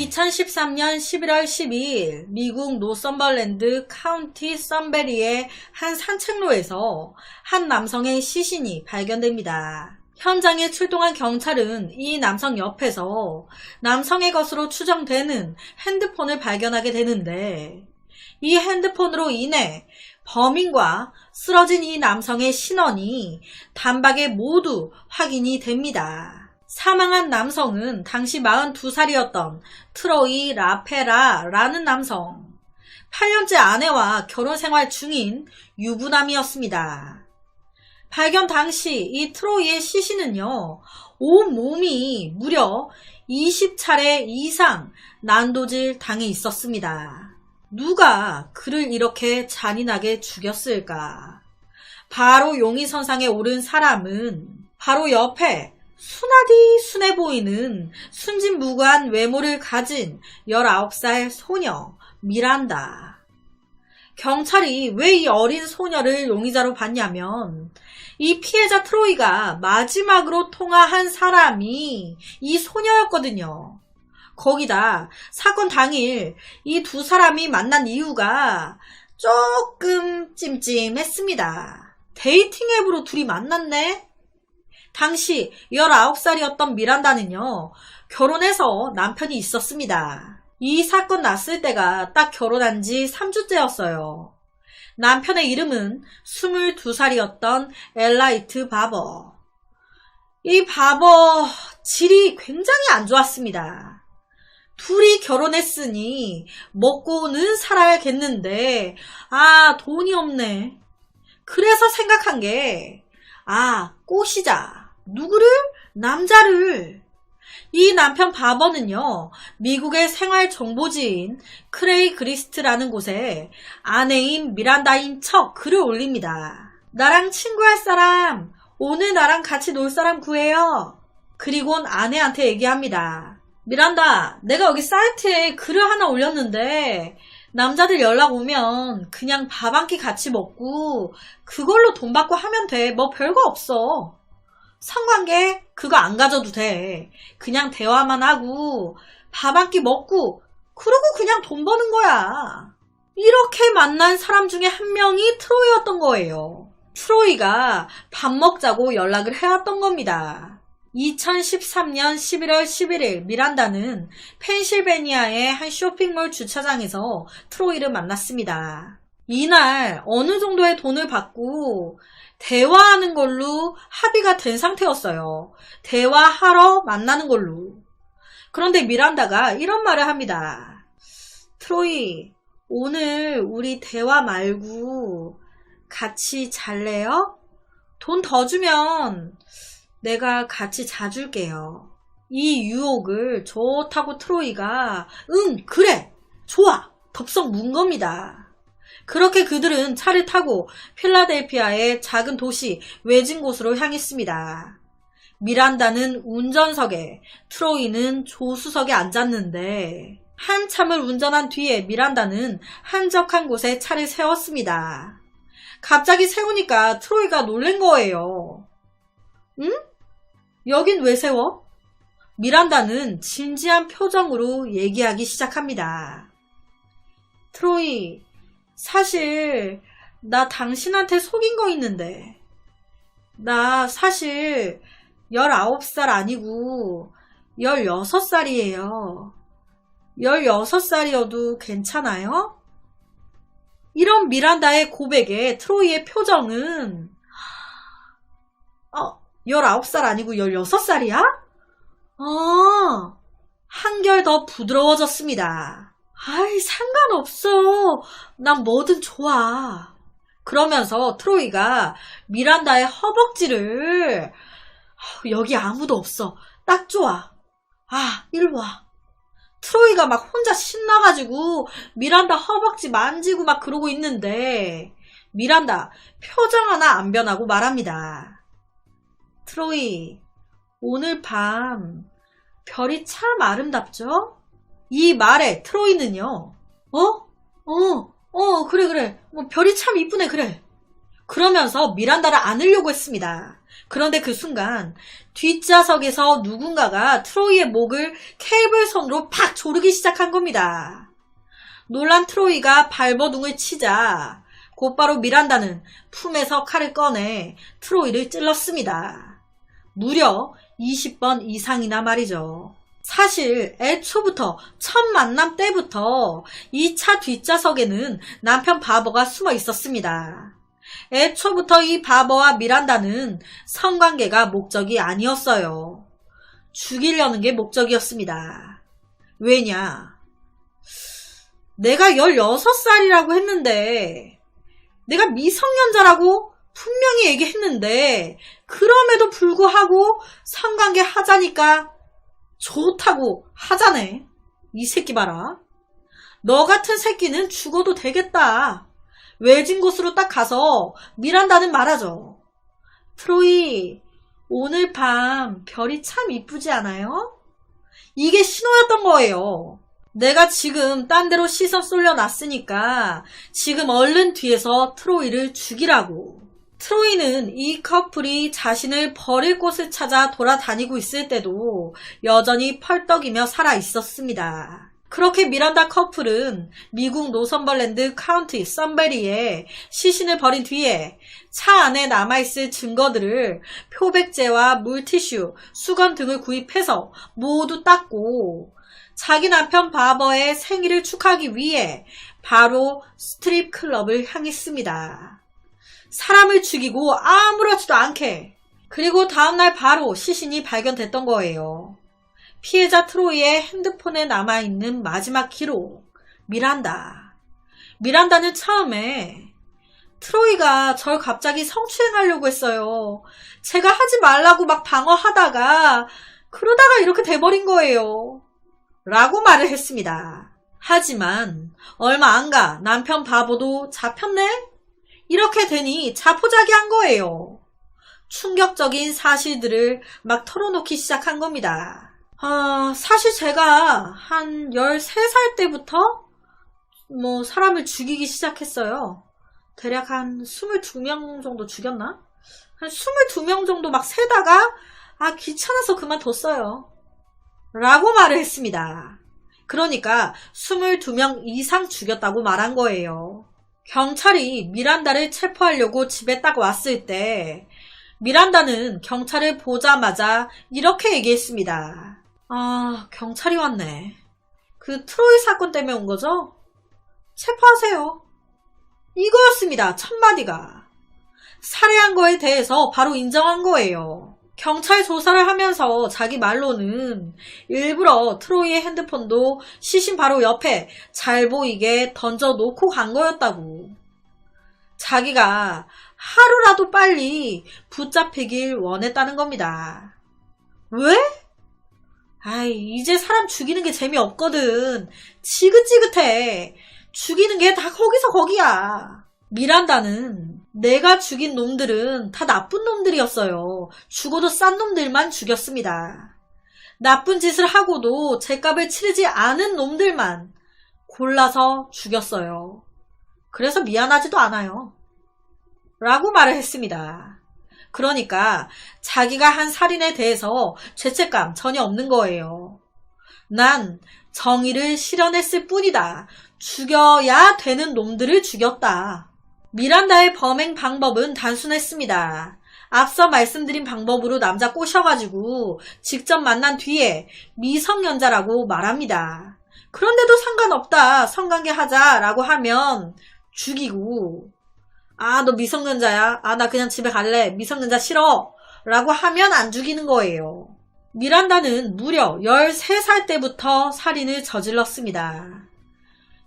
2013년 11월 12일 미국 노썸버랜드 카운티 썬베리의 한 산책로에서 한 남성의 시신이 발견됩니다. 현장에 출동한 경찰은 이 남성 옆에서 남성의 것으로 추정되는 핸드폰을 발견하게 되는데, 이 핸드폰으로 인해 범인과 쓰러진 이 남성의 신원이 단박에 모두 확인이 됩니다. 사망한 남성은 당시 42살이었던 트로이 라페라라는 남성, 8년째 아내와 결혼 생활 중인 유부남이었습니다. 발견 당시 이 트로이의 시신은요, 온몸이 무려 20차례 이상 난도질 당해 있었습니다. 누가 그를 이렇게 잔인하게 죽였을까? 바로 용의선상에 오른 사람은 바로 옆에 순하디 순해 보이는 순진무구한 외모를 가진 19살 소녀 미란다. 경찰이 왜 이 어린 소녀를 용의자로 봤냐면, 이 피해자 트로이가 마지막으로 통화한 사람이 이 소녀였거든요. 거기다 사건 당일 이 두 사람이 만난 이유가 조금 찜찜했습니다. 데이팅 앱으로 둘이 만났네? 당시 19살이었던 미란다는요, 결혼해서 남편이 있었습니다. 이 사건 났을 때가 딱 결혼한 지 3주째였어요. 남편의 이름은 22살이었던 엘라이트 바버. 이 바버 질이 굉장히 안 좋았습니다. 둘이 결혼했으니 먹고는 살아야겠는데, 돈이 없네. 그래서 생각한 게, 꼬시자. 누구를? 남자를. 이 남편 바버는요, 미국의 생활정보지인 크레이그리스트라는 곳에 아내인 미란다인 척 글을 올립니다. 나랑 친구할 사람, 오늘 나랑 같이 놀 사람 구해요. 그리곤 아내한테 얘기합니다. 미란다, 내가 여기 사이트에 글을 하나 올렸는데 남자들 연락 오면 그냥 밥 한 끼 같이 먹고 그걸로 돈 받고 하면 돼. 뭐 별거 없어. 성관계 그거 안 가져도 돼. 그냥 대화만 하고 밥 한 끼 먹고 그러고 그냥 돈 버는 거야. 이렇게 만난 사람 중에 한 명이 트로이였던 거예요. 트로이가 밥 먹자고 연락을 해왔던 겁니다. 2013년 11월 11일 미란다는 펜실베니아의 한 쇼핑몰 주차장에서 트로이를 만났습니다. 이날 어느 정도의 돈을 받고 대화하는 걸로 합의가 된 상태였어요. 대화하러 만나는 걸로. 그런데 미란다가 이런 말을 합니다. 트로이, 오늘 우리 대화 말고 같이 잘래요? 돈 더 주면 내가 같이 자줄게요. 이 유혹을 좋다고 트로이가 응, 그래, 좋아, 덥석 문 겁니다. 그렇게 그들은 차를 타고 필라델피아의 작은 도시 외진 곳으로 향했습니다. 미란다는 운전석에, 트로이는 조수석에 앉았는데, 한참을 운전한 뒤에 미란다는 한적한 곳에 차를 세웠습니다. 갑자기 세우니까 트로이가 놀란 거예요. 응? 여긴 왜 세워? 미란다는 진지한 표정으로 얘기하기 시작합니다. 트로이, 사실 나 당신한테 속인 거 있는데, 나 사실 19살 아니고 16살이에요. 16살이어도 괜찮아요? 이런 미란다의 고백에 트로이의 표정은 19살 아니고 16살이야? 한결 더 부드러워졌습니다. 상관없어. 난 뭐든 좋아. 그러면서 트로이가 미란다의 허벅지를 여기 아무도 없어. 딱 좋아. 이리 와. 트로이가 막 혼자 신나가지고 미란다 허벅지 만지고 막 그러고 있는데 미란다 표정 하나 안 변하고 말합니다. 트로이, 오늘 밤 별이 참 아름답죠? 이 말에 트로이는요, 그래. 별이 참 이쁘네, 그래. 그러면서 미란다를 안으려고 했습니다. 그런데 그 순간 뒷좌석에서 누군가가 트로이의 목을 케이블선으로 팍 조르기 시작한 겁니다. 놀란 트로이가 발버둥을 치자 곧바로 미란다는 품에서 칼을 꺼내 트로이를 찔렀습니다. 무려 20번 이상이나 말이죠. 사실 애초부터 첫 만남 때부터 이 차 뒷좌석에는 남편 바버가 숨어 있었습니다. 애초부터 이 바버와 미란다는 성관계가 목적이 아니었어요. 죽이려는 게 목적이었습니다. 왜냐? 내가 16살이라고 했는데, 내가 미성년자라고 분명히 얘기했는데, 그럼에도 불구하고 성관계 하자니까 좋다고 하자네. 이 새끼 봐라. 너 같은 새끼는 죽어도 되겠다. 외진 곳으로 딱 가서 미란다는 말하죠. 트로이, 오늘 밤 별이 참 이쁘지 않아요? 이게 신호였던 거예요. 내가 지금 딴 데로 시선 쏠려놨으니까 지금 얼른 뒤에서 트로이를 죽이라고. 트로이는 이 커플이 자신을 버릴 곳을 찾아 돌아다니고 있을 때도 여전히 펄떡이며 살아 있었습니다. 그렇게 미란다 커플은 미국 노선벌랜드 카운티 썬베리에 시신을 버린 뒤에 차 안에 남아있을 증거들을 표백제와 물티슈, 수건 등을 구입해서 모두 닦고 자기 남편 바버의 생일을 축하하기 위해 바로 스트립 클럽을 향했습니다. 사람을 죽이고 아무렇지도 않게. 그리고 다음날 바로 시신이 발견됐던 거예요. 피해자 트로이의 핸드폰에 남아있는 마지막 기록. 미란다. 미란다는 처음에 트로이가 절 갑자기 성추행하려고 했어요. 제가 하지 말라고 막 방어하다가 그러다가 이렇게 돼버린 거예요. 라고 말을 했습니다. 하지만 얼마 안 가 남편 바보도 잡혔네? 이렇게 되니 자포자기한 거예요. 충격적인 사실들을 막 털어놓기 시작한 겁니다. 사실 제가 한 13살 때부터 사람을 죽이기 시작했어요. 대략 한 22명 정도 죽였나? 한 22명 정도 막 세다가 귀찮아서 그만뒀어요. 라고 말을 했습니다. 그러니까 22명 이상 죽였다고 말한 거예요. 경찰이 미란다를 체포하려고 집에 딱 왔을 때 미란다는 경찰을 보자마자 이렇게 얘기했습니다. 경찰이 왔네. 그 트로이 사건 때문에 온 거죠? 체포하세요. 이거였습니다. 첫마디가. 살해한 거에 대해서 바로 인정한 거예요. 경찰 조사를 하면서 자기 말로는 일부러 트로이의 핸드폰도 시신 바로 옆에 잘 보이게 던져놓고 간 거였다고. 자기가 하루라도 빨리 붙잡히길 원했다는 겁니다. 왜? 이제 사람 죽이는 게 재미없거든. 지긋지긋해. 죽이는 게 다 거기서 거기야. 미란다는 내가 죽인 놈들은 다 나쁜 놈들이었어요. 죽어도 싼 놈들만 죽였습니다. 나쁜 짓을 하고도 죗값을 치르지 않은 놈들만 골라서 죽였어요. 그래서 미안하지도 않아요. 라고 말을 했습니다. 그러니까 자기가 한 살인에 대해서 죄책감 전혀 없는 거예요. 난 정의를 실현했을 뿐이다. 죽여야 되는 놈들을 죽였다. 미란다의 범행 방법은 단순했습니다. 앞서 말씀드린 방법으로 남자 꼬셔가지고 직접 만난 뒤에 미성년자라고 말합니다. 그런데도 상관없다. 성관계 하자라고 하면 죽이고, 너 미성년자야. 나 그냥 집에 갈래. 미성년자 싫어. 라고 하면 안 죽이는 거예요. 미란다는 무려 13살 때부터 살인을 저질렀습니다.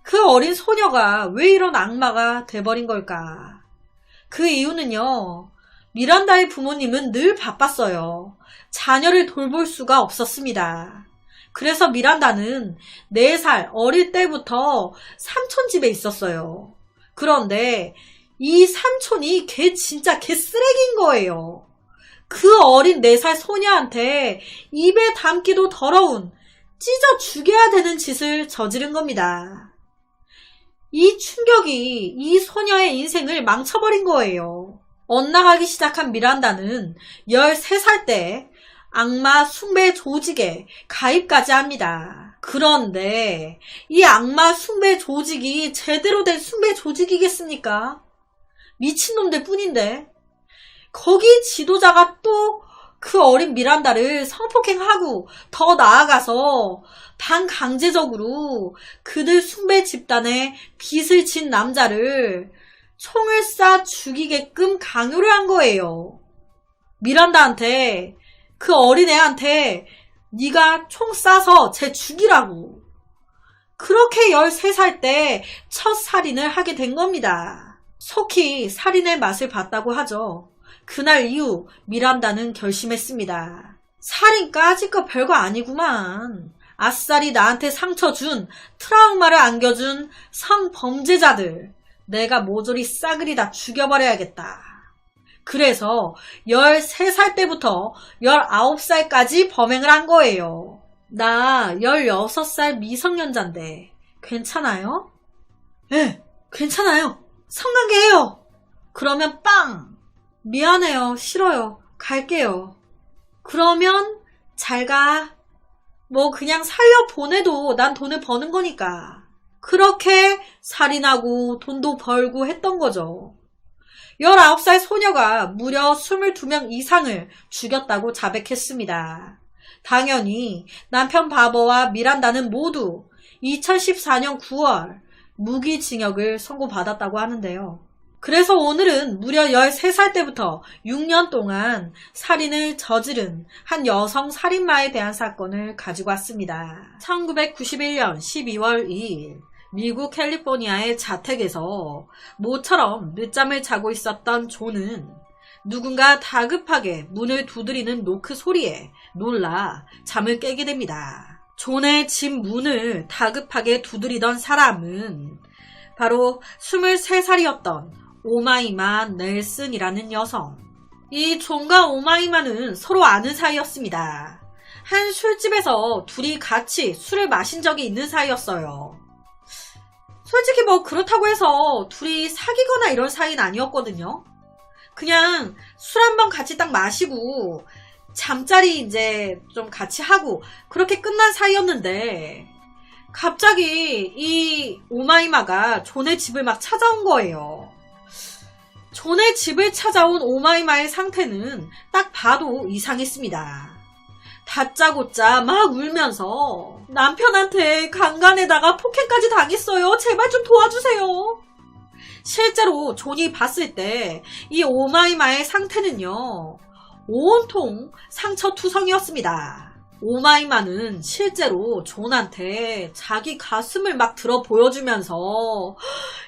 그 어린 소녀가 왜 이런 악마가 돼버린 걸까? 그 이유는요. 미란다의 부모님은 늘 바빴어요. 자녀를 돌볼 수가 없었습니다. 그래서 미란다는 4살 어릴 때부터 삼촌 집에 있었어요. 그런데 이 삼촌이 진짜 쓰레기인 거예요. 그 어린 4살 소녀한테 입에 담기도 더러운 찢어 죽여야 되는 짓을 저지른 겁니다. 이 충격이 이 소녀의 인생을 망쳐버린 거예요. 엇나가기 시작한 미란다는 13살 때 악마 숭배 조직에 가입까지 합니다. 그런데 이 악마 숭배 조직이 제대로 된 숭배 조직이겠습니까? 미친놈들 뿐인데 거기 지도자가 또 그 어린 미란다를 성폭행하고 더 나아가서 반강제적으로 그들 숭배 집단에 빚을 진 남자를 총을 쏴 죽이게끔 강요를 한 거예요. 미란다한테, 그 어린애한테 네가 총 쏴서 쟤 죽이라고. 그렇게 13살 때 첫 살인을 하게 된 겁니다. 속히 살인의 맛을 봤다고 하죠. 그날 이후 미란다는 결심했습니다. 살인까짓 거 별거 아니구만. 아싸리 나한테 상처 준, 트라우마를 안겨준 성범죄자들 내가 모조리 싸그리 다 죽여버려야겠다. 그래서 13살 때부터 19살까지 범행을 한 거예요. 나 16살 미성년자인데 괜찮아요? 네, 괜찮아요. 성관계해요. 그러면 빵! 미안해요. 싫어요. 갈게요. 그러면 잘 가. 뭐 그냥 살려보내도 난 돈을 버는 거니까. 그렇게 살인하고 돈도 벌고 했던 거죠. 19살 소녀가 무려 22명 이상을 죽였다고 자백했습니다. 당연히 남편 바버와 미란다는 모두 2014년 9월 무기징역을 선고받았다고 하는데요. 그래서 오늘은 무려 13살 때부터 6년 동안 살인을 저지른 한 여성 살인마에 대한 사건을 가지고 왔습니다. 1991년 12월 2일 미국 캘리포니아의 자택에서 모처럼 늦잠을 자고 있었던 존은 누군가 다급하게 문을 두드리는 노크 소리에 놀라 잠을 깨게 됩니다. 존의 집 문을 다급하게 두드리던 사람은 바로 23살이었던 오마이마 넬슨이라는 여성. 이 존과 오마이마는 서로 아는 사이였습니다. 한 술집에서 둘이 같이 술을 마신 적이 있는 사이였어요. 솔직히 뭐 그렇다고 해서 둘이 사귀거나 이런 사이는 아니었거든요. 그냥 술 한 번 같이 딱 마시고 잠자리 이제 좀 같이 하고 그렇게 끝난 사이였는데 갑자기 이 오마이마가 존의 집을 막 찾아온 거예요. 존의 집을 찾아온 오마이마의 상태는 딱 봐도 이상했습니다. 다짜고짜 막 울면서 남편한테 강간에다가 폭행까지 당했어요. 제발 좀 도와주세요. 실제로 존이 봤을 때 이 오마이마의 상태는요. 온통 상처투성이었습니다. 오마이마는 실제로 존한테 자기 가슴을 막 들어 보여주면서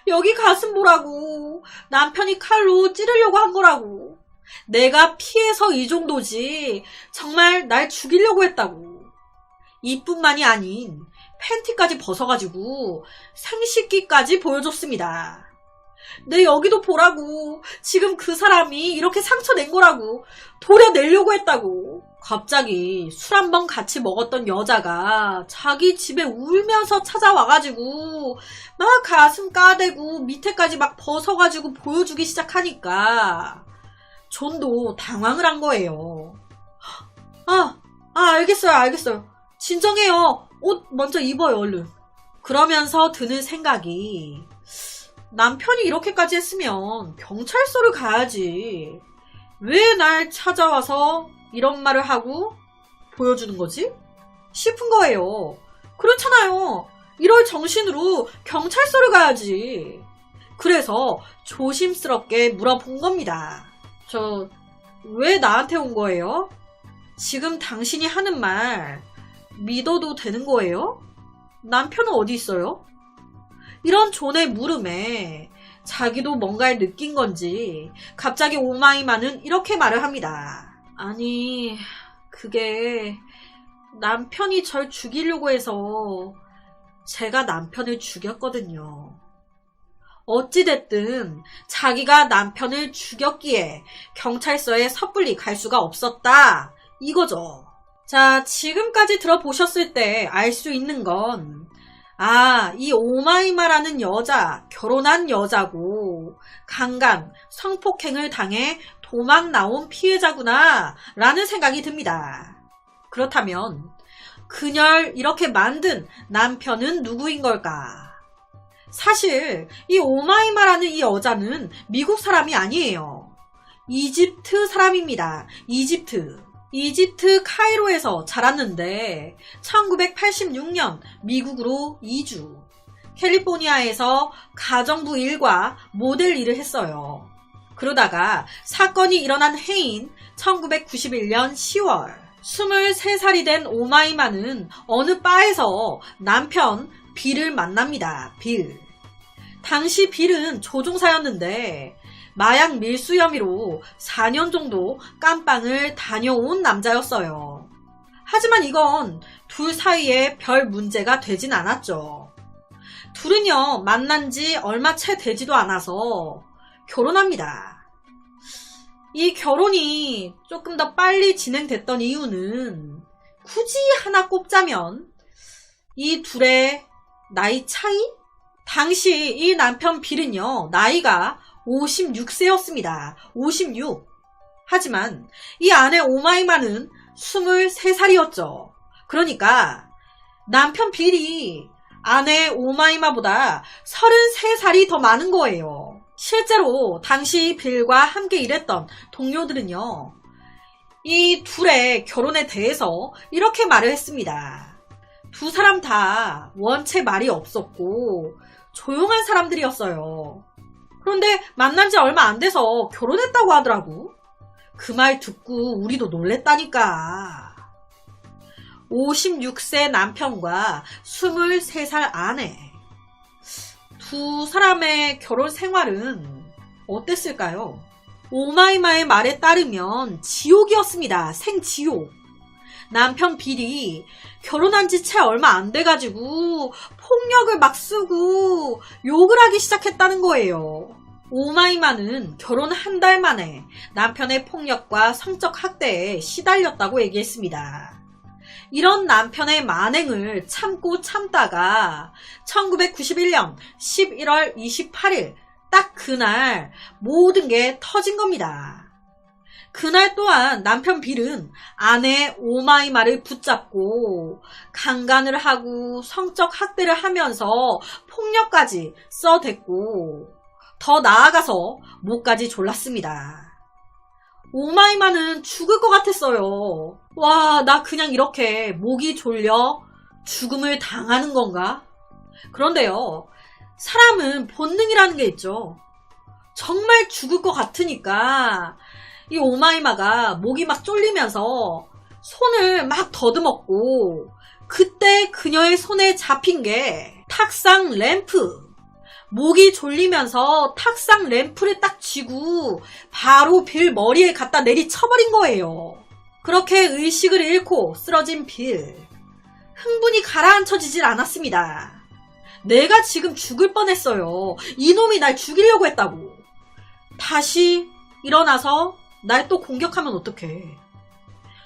여기 가슴 보라고 남편이 칼로 찌르려고 한 거라고 내가 피해서 이 정도지 정말 날 죽이려고 했다고 이뿐만이 아닌 팬티까지 벗어가지고 생식기까지 보여줬습니다. 내 여기도 보라고 지금 그 사람이 이렇게 상처 낸 거라고 도려내려고 했다고. 갑자기 술 한 번 같이 먹었던 여자가 자기 집에 울면서 찾아와가지고 막 가슴 까대고 밑에까지 막 벗어가지고 보여주기 시작하니까 존도 당황을 한 거예요. 알겠어요. 진정해요. 옷 먼저 입어요, 얼른. 그러면서 드는 생각이 남편이 이렇게까지 했으면 경찰서를 가야지. 왜 날 찾아와서 이런 말을 하고 보여주는 거지? 싶은 거예요. 그렇잖아요. 이럴 정신으로 경찰서를 가야지. 그래서 조심스럽게 물어본 겁니다. 저 왜 나한테 온 거예요? 지금 당신이 하는 말 믿어도 되는 거예요? 남편은 어디 있어요? 이런 존의 물음에 자기도 뭔가를 느낀 건지 갑자기 오마이마는 이렇게 말을 합니다. 아니, 그게 남편이 절 죽이려고 해서 제가 남편을 죽였거든요. 어찌됐든 자기가 남편을 죽였기에 경찰서에 섣불리 갈 수가 없었다. 이거죠. 자, 지금까지 들어보셨을 때 알 수 있는 건 이 오마이마라는 여자, 결혼한 여자고 강간, 성폭행을 당해 도망 나온 피해자구나 라는 생각이 듭니다. 그렇다면 그녀를 이렇게 만든 남편은 누구인 걸까? 사실 이 오마이마라는 이 여자는 미국 사람이 아니에요. 이집트 사람입니다. 이집트 카이로에서 자랐는데 1986년 미국으로 이주. 캘리포니아에서 가정부 일과 모델 일을 했어요. 그러다가 사건이 일어난 해인 1991년 10월 23살이 된 오마이마는 어느 바에서 남편 빌을 만납니다. 빌. 당시 빌은 조종사였는데 마약 밀수 혐의로 4년 정도 깜빵을 다녀온 남자였어요. 하지만 이건 둘 사이에 별 문제가 되진 않았죠. 둘은요, 만난 지 얼마 채 되지도 않아서 결혼합니다. 이 결혼이 조금 더 빨리 진행됐던 이유는 굳이 하나 꼽자면 이 둘의 나이 차이? 당시 이 남편 빌은요, 나이가 56세였습니다. 56. 하지만 이 아내 오마이마는 23살이었죠. 그러니까 남편 빌이 아내 오마이마보다 33살이 더 많은 거예요. 실제로 당시 빌과 함께 일했던 동료들은요, 이 둘의 결혼에 대해서 이렇게 말을 했습니다. 두 사람 다 원체 말이 없었고 조용한 사람들이었어요. 그런데 만난 지 얼마 안 돼서 결혼했다고 하더라고. 그 말 듣고 우리도 놀랬다니까. 56세 남편과 23살 아내. 두 사람의 결혼 생활은 어땠을까요? 오마이마의 말에 따르면 지옥이었습니다. 생지옥. 남편 빌이 결혼한 지 채 얼마 안 돼가지고 폭력을 막 쓰고 욕을 하기 시작했다는 거예요. 오마이마는 결혼 한 달 만에 남편의 폭력과 성적 학대에 시달렸다고 얘기했습니다. 이런 남편의 만행을 참다가 1991년 11월 28일 딱 그날 모든 게 터진 겁니다. 그날 또한 남편 빌은 아내 오마이마를 붙잡고 강간을 하고 성적 학대를 하면서 폭력까지 써댔고 더 나아가서 목까지 졸랐습니다. 오마이마는 죽을 것 같았어요. 와, 나 그냥 이렇게 목이 졸려 죽음을 당하는 건가? 그런데요, 사람은 본능이라는 게 있죠. 정말 죽을 것 같으니까 이 오마이마가 목이 막 쫄리면서 손을 막 더듬었고, 그때 그녀의 손에 잡힌 게 탁상 램프. 목이 졸리면서 탁상 램프를 딱 쥐고 바로 빌 머리에 갖다 내리쳐버린 거예요. 그렇게 의식을 잃고 쓰러진 빌. 흥분이 가라앉혀지질 않았습니다. 내가 지금 죽을 뻔했어요. 이놈이 날 죽이려고 했다고. 다시 일어나서 날 또 공격하면 어떡해.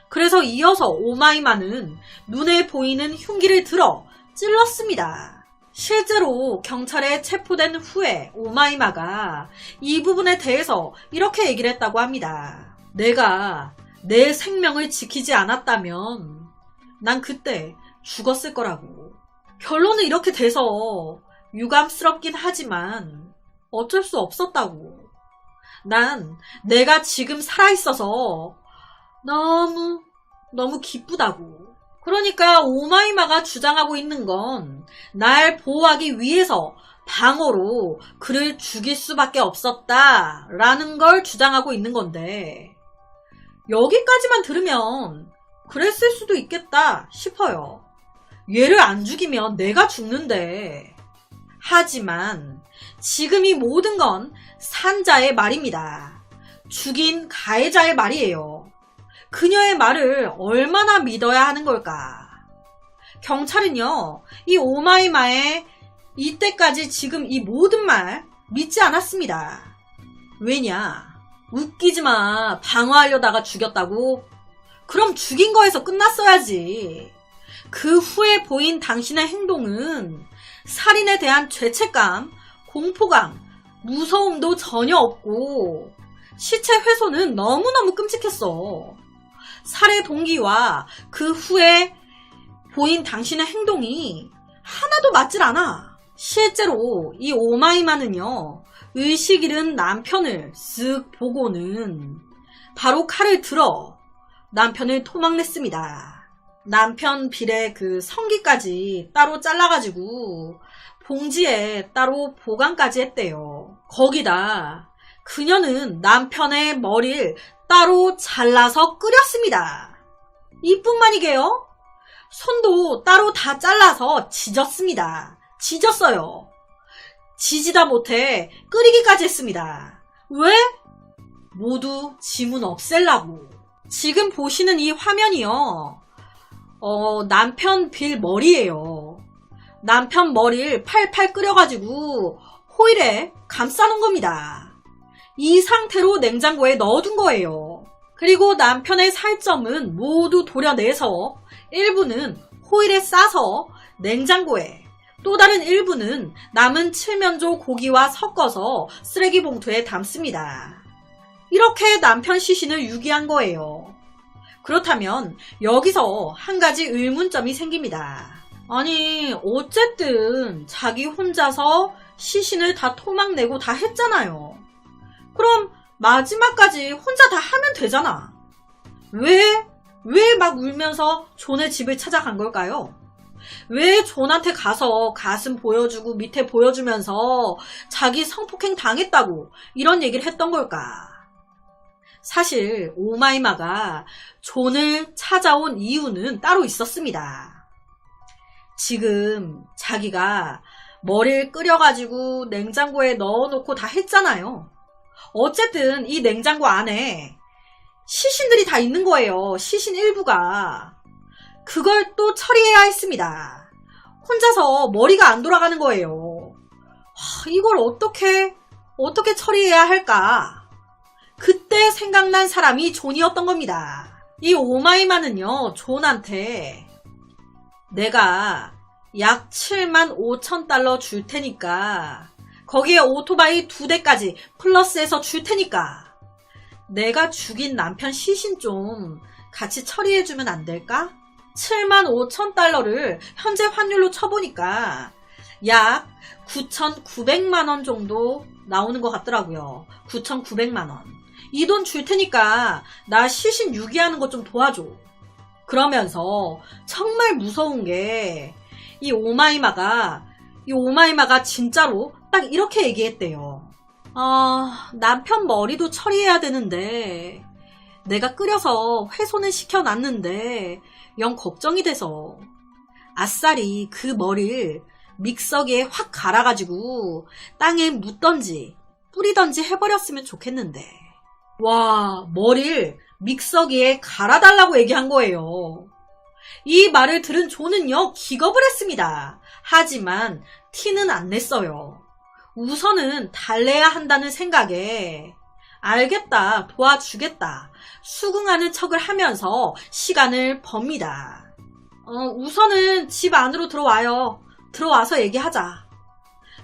그래서 이어서 오마이마는 눈에 보이는 흉기를 들어 찔렀습니다. 실제로 경찰에 체포된 후에 오마이마가 이 부분에 대해서 이렇게 얘기를 했다고 합니다. 내가 내 생명을 지키지 않았다면 난 그때 죽었을 거라고. 결론은 이렇게 돼서 유감스럽긴 하지만 어쩔 수 없었다고. 난 내가 지금 살아있어서 너무 기쁘다고. 그러니까 오마이마가 주장하고 있는 건 날 보호하기 위해서 방어로 그를 죽일 수밖에 없었다라는 걸 주장하고 있는 건데, 여기까지만 들으면 그랬을 수도 있겠다 싶어요. 얘를 안 죽이면 내가 죽는데. 하지만 지금 이 모든 건 산자의 말입니다. 죽인 가해자의 말이에요. 그녀의 말을 얼마나 믿어야 하는 걸까? 경찰은요, 이 오마이마의 이때까지 지금 이 모든 말 믿지 않았습니다. 왜냐? 웃기지 마. 방어하려다가 죽였다고? 그럼 죽인 거에서 끝났어야지. 그 후에 보인 당신의 행동은 살인에 대한 죄책감, 공포감, 무서움도 전혀 없고 시체 훼손은 너무너무 끔찍했어. 살해 동기와 그 후에 보인 당신의 행동이 하나도 맞질 않아. 실제로 이 오마이마는요, 의식 잃은 남편을 쓱 보고는 바로 칼을 들어 남편을 토막냈습니다. 남편 빌의 그 성기까지 따로 잘라가지고 봉지에 따로 보관까지 했대요. 거기다 그녀는 남편의 머리를 따로 잘라서 끓였습니다. 이뿐만이게요. 손도 따로 다 잘라서 지졌습니다. 지졌어요. 지지다 못해 끓이기까지 했습니다. 왜? 모두 지문 없앨라고. 지금 보시는 이 화면이요. 남편 빌 머리예요. 남편 머리를 팔팔 끓여가지고 호일에 감싸놓은 겁니다. 이 상태로 냉장고에 넣어둔 거예요. 그리고 남편의 살점은 모두 도려내서 일부는 호일에 싸서 냉장고에, 또 다른 일부는 남은 칠면조 고기와 섞어서 쓰레기 봉투에 담습니다. 이렇게 남편 시신을 유기한 거예요. 그렇다면 여기서 한 가지 의문점이 생깁니다. 아니, 어쨌든 자기 혼자서 시신을 다 토막내고 다 했잖아요. 그럼 마지막까지 혼자 다 하면 되잖아. 왜 막 울면서 존의 집을 찾아간 걸까요? 왜 존한테 가서 가슴 보여주고 밑에 보여주면서 자기 성폭행 당했다고 이런 얘기를 했던 걸까? 사실 오마이마가 존을 찾아온 이유는 따로 있었습니다. 지금 자기가 머리를 끓여가지고 냉장고에 넣어놓고 다 했잖아요. 어쨌든 이 냉장고 안에 시신들이 다 있는 거예요. 시신 일부가. 그걸 또 처리해야 했습니다. 혼자서 머리가 안 돌아가는 거예요. 이걸 어떻게 처리해야 할까? 그때 생각난 사람이 존이었던 겁니다. 이 오마이마는요, 존한테 내가 약 75,000달러 줄 테니까 거기에 오토바이 2대까지 플러스해서 줄 테니까 내가 죽인 남편 시신 좀 같이 처리해주면 안 될까? 75,000달러를 현재 환율로 쳐보니까 약 9,900만원 정도 나오는 것 같더라고요. 9,900만원. 이 돈 줄 테니까 나 시신 유기하는 거 좀 도와줘. 그러면서 정말 무서운 게 이 오마이마가 진짜로 딱 이렇게 얘기했대요. 남편 머리도 처리해야 되는데 내가 끓여서 훼손을 시켜놨는데 영 걱정이 돼서 아싸리 그 머리를 믹서기에 확 갈아가지고 땅에 묻던지 뿌리던지 해버렸으면 좋겠는데. 와, 머리를 믹서기에 갈아달라고 얘기한 거예요. 이 말을 들은 존은요, 기겁을 했습니다. 하지만 티는 안 냈어요. 우선은 달래야 한다는 생각에 알겠다, 도와주겠다, 수긍하는 척을 하면서 시간을 법니다. 우선은 집 안으로 들어와요. 들어와서 얘기하자.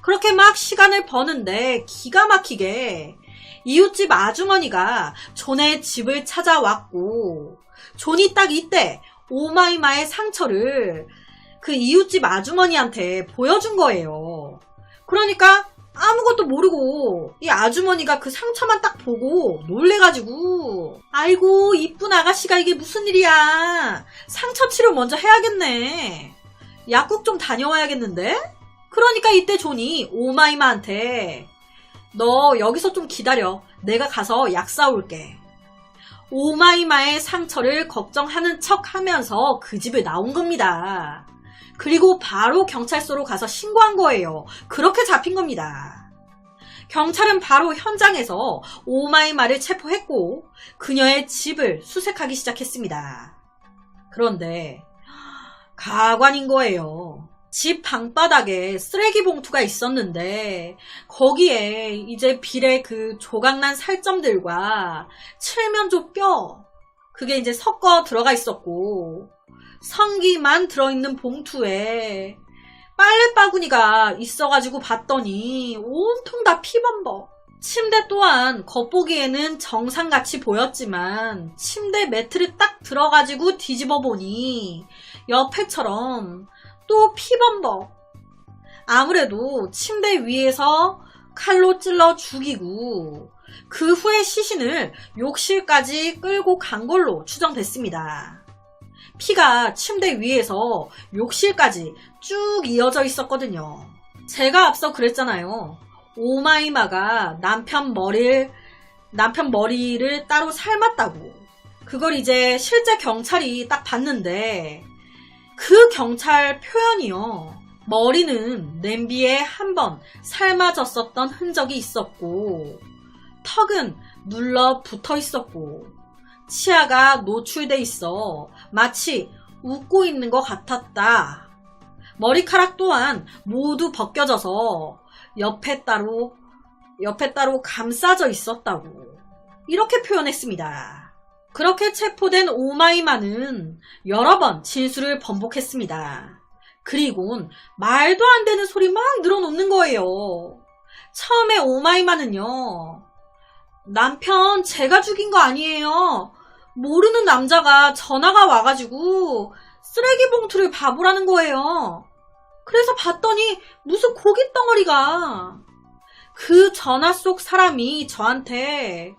그렇게 막 시간을 버는데 기가 막히게 이웃집 아주머니가 존의 집을 찾아왔고 존이 딱 이때 오마이마의 상처를 그 이웃집 아주머니한테 보여준 거예요. 그러니까 아무것도 모르고 이 아주머니가 그 상처만 딱 보고 놀래가지고 아이고 이쁜 아가씨가 이게 무슨 일이야. 상처 치료 먼저 해야겠네. 약국 좀 다녀와야겠는데? 그러니까 이때 존이 오마이마한테 너 여기서 좀 기다려. 내가 가서 약 사올게. 오마이마의 상처를 걱정하는 척 하면서 그 집을 나온 겁니다. 그리고 바로 경찰서로 가서 신고한 거예요. 그렇게 잡힌 겁니다. 경찰은 바로 현장에서 오마이마를 체포했고 그녀의 집을 수색하기 시작했습니다. 그런데 가관인 거예요. 집 방바닥에 쓰레기 봉투가 있었는데 거기에 이제 빌의 그 조각난 살점들과 칠면조 뼈 그게 이제 섞어 들어가 있었고 성기만 들어있는 봉투에 빨래바구니가 있어가지고 봤더니 온통 다 피범벅. 침대 또한 겉보기에는 정상같이 보였지만 침대 매트를 딱 들어가지고 뒤집어 보니 옆에처럼 또 피범벅. 아무래도 침대 위에서 칼로 찔러 죽이고 그 후에 시신을 욕실까지 끌고 간 걸로 추정됐습니다. 피가 침대 위에서 욕실까지 쭉 이어져 있었거든요. 제가 앞서 그랬잖아요. 오마이마가 남편 머리를 따로 삶았다고. 그걸 이제 실제 경찰이 딱 봤는데 그 경찰 표현이요. 머리는 냄비에 한번 삶아졌었던 흔적이 있었고 턱은 눌러 붙어 있었고 치아가 노출돼 있어 마치 웃고 있는 것 같았다. 머리카락 또한 모두 벗겨져서 옆에 따로 감싸져 있었다고 이렇게 표현했습니다. 그렇게 체포된 오마이마는 여러 번 진술을 번복했습니다. 그리곤 말도 안 되는 소리 막 늘어놓는 거예요. 처음에 오마이마는요. 남편 제가 죽인 거 아니에요. 모르는 남자가 전화가 와가지고 쓰레기 봉투를 봐보라는 거예요. 그래서 봤더니 무슨 고기 덩어리가. 그 전화 속 사람이 저한테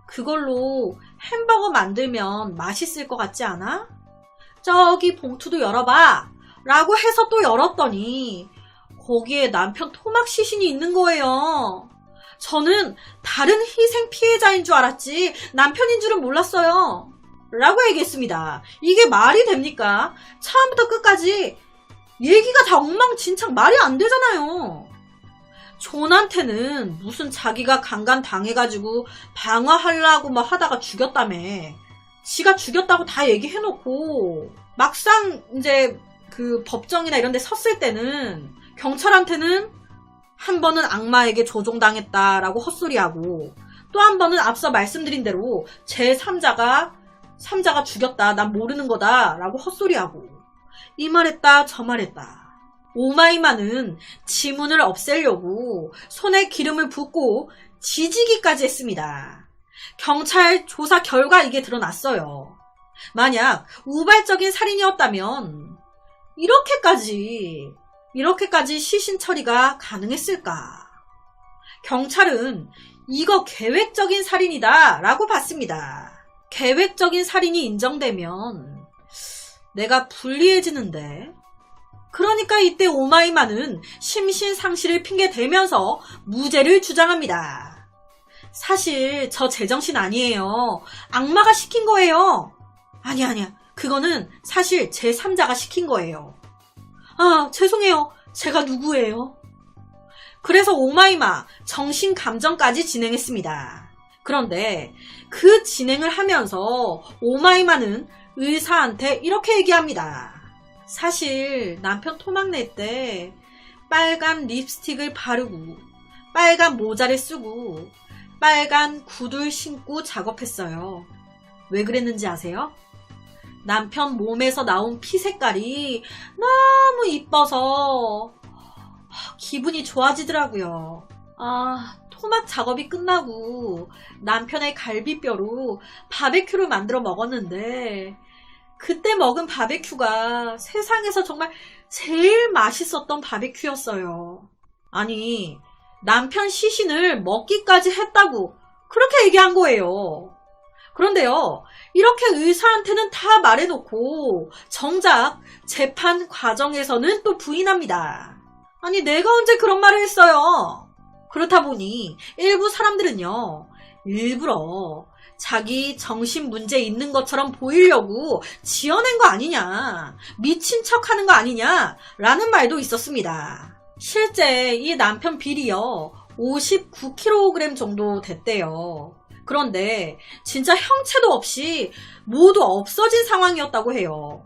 그걸로 햄버거 만들면 맛있을 것 같지 않아? 저기 봉투도 열어봐 라고 해서 또 열었더니 거기에 남편 토막 시신이 있는 거예요. 저는 다른 희생 피해자인 줄 알았지 남편인 줄은 몰랐어요. 라고 얘기했습니다. 이게 말이 됩니까? 처음부터 끝까지 얘기가 다 엉망진창 말이 안 되잖아요. 존한테는 무슨 자기가 강간 당해가지고 방어하려고 막 하다가 죽였다며. 지가 죽였다고 다 얘기해놓고 막상 이제 그 법정이나 이런 데 섰을 때는 경찰한테는 한 번은 악마에게 조종당했다라고 헛소리하고 또 한 번은 앞서 말씀드린 대로 제3자가 죽였다. 난 모르는 거다. 라고 헛소리하고 이 말했다 저 말했다. 오마이마는 지문을 없애려고 손에 기름을 붓고 지지기까지 했습니다. 경찰 조사 결과 이게 드러났어요. 만약 우발적인 살인이었다면 이렇게까지 시신 처리가 가능했을까? 경찰은 이거 계획적인 살인이다 라고 봤습니다. 계획적인 살인이 인정되면 내가 불리해지는데. 그러니까 이때 오마이마는 심신상실을 핑계대면서 무죄를 주장합니다. 사실 저 제정신 아니에요. 악마가 시킨 거예요. 아니야. 그거는 사실 제3자가 시킨 거예요. 아, 죄송해요. 제가 누구예요? 그래서 오마이마 정신감정까지 진행했습니다. 그런데 그 진행을 하면서 오마이마는 의사한테 이렇게 얘기합니다. 사실 남편 토막낼 때 빨간 립스틱을 바르고 빨간 모자를 쓰고 빨간 구두를 신고 작업했어요. 왜 그랬는지 아세요? 남편 몸에서 나온 피 색깔이 너무 이뻐서 기분이 좋아지더라고요. 토막 작업이 끝나고 남편의 갈비뼈로 바베큐를 만들어 먹었는데 그때 먹은 바베큐가 세상에서 정말 제일 맛있었던 바베큐였어요. 아니, 남편 시신을 먹기까지 했다고 그렇게 얘기한 거예요. 그런데요, 이렇게 의사한테는 다 말해놓고 정작 재판 과정에서는 또 부인합니다. 아니, 내가 언제 그런 말을 했어요? 그렇다 보니 일부 사람들은요, 일부러 자기 정신 문제 있는 것처럼 보이려고 지어낸 거 아니냐, 미친 척 하는 거 아니냐 라는 말도 있었습니다. 실제 이 남편 비리요 59kg 정도 됐대요. 그런데 진짜 형체도 없이 모두 없어진 상황이었다고 해요.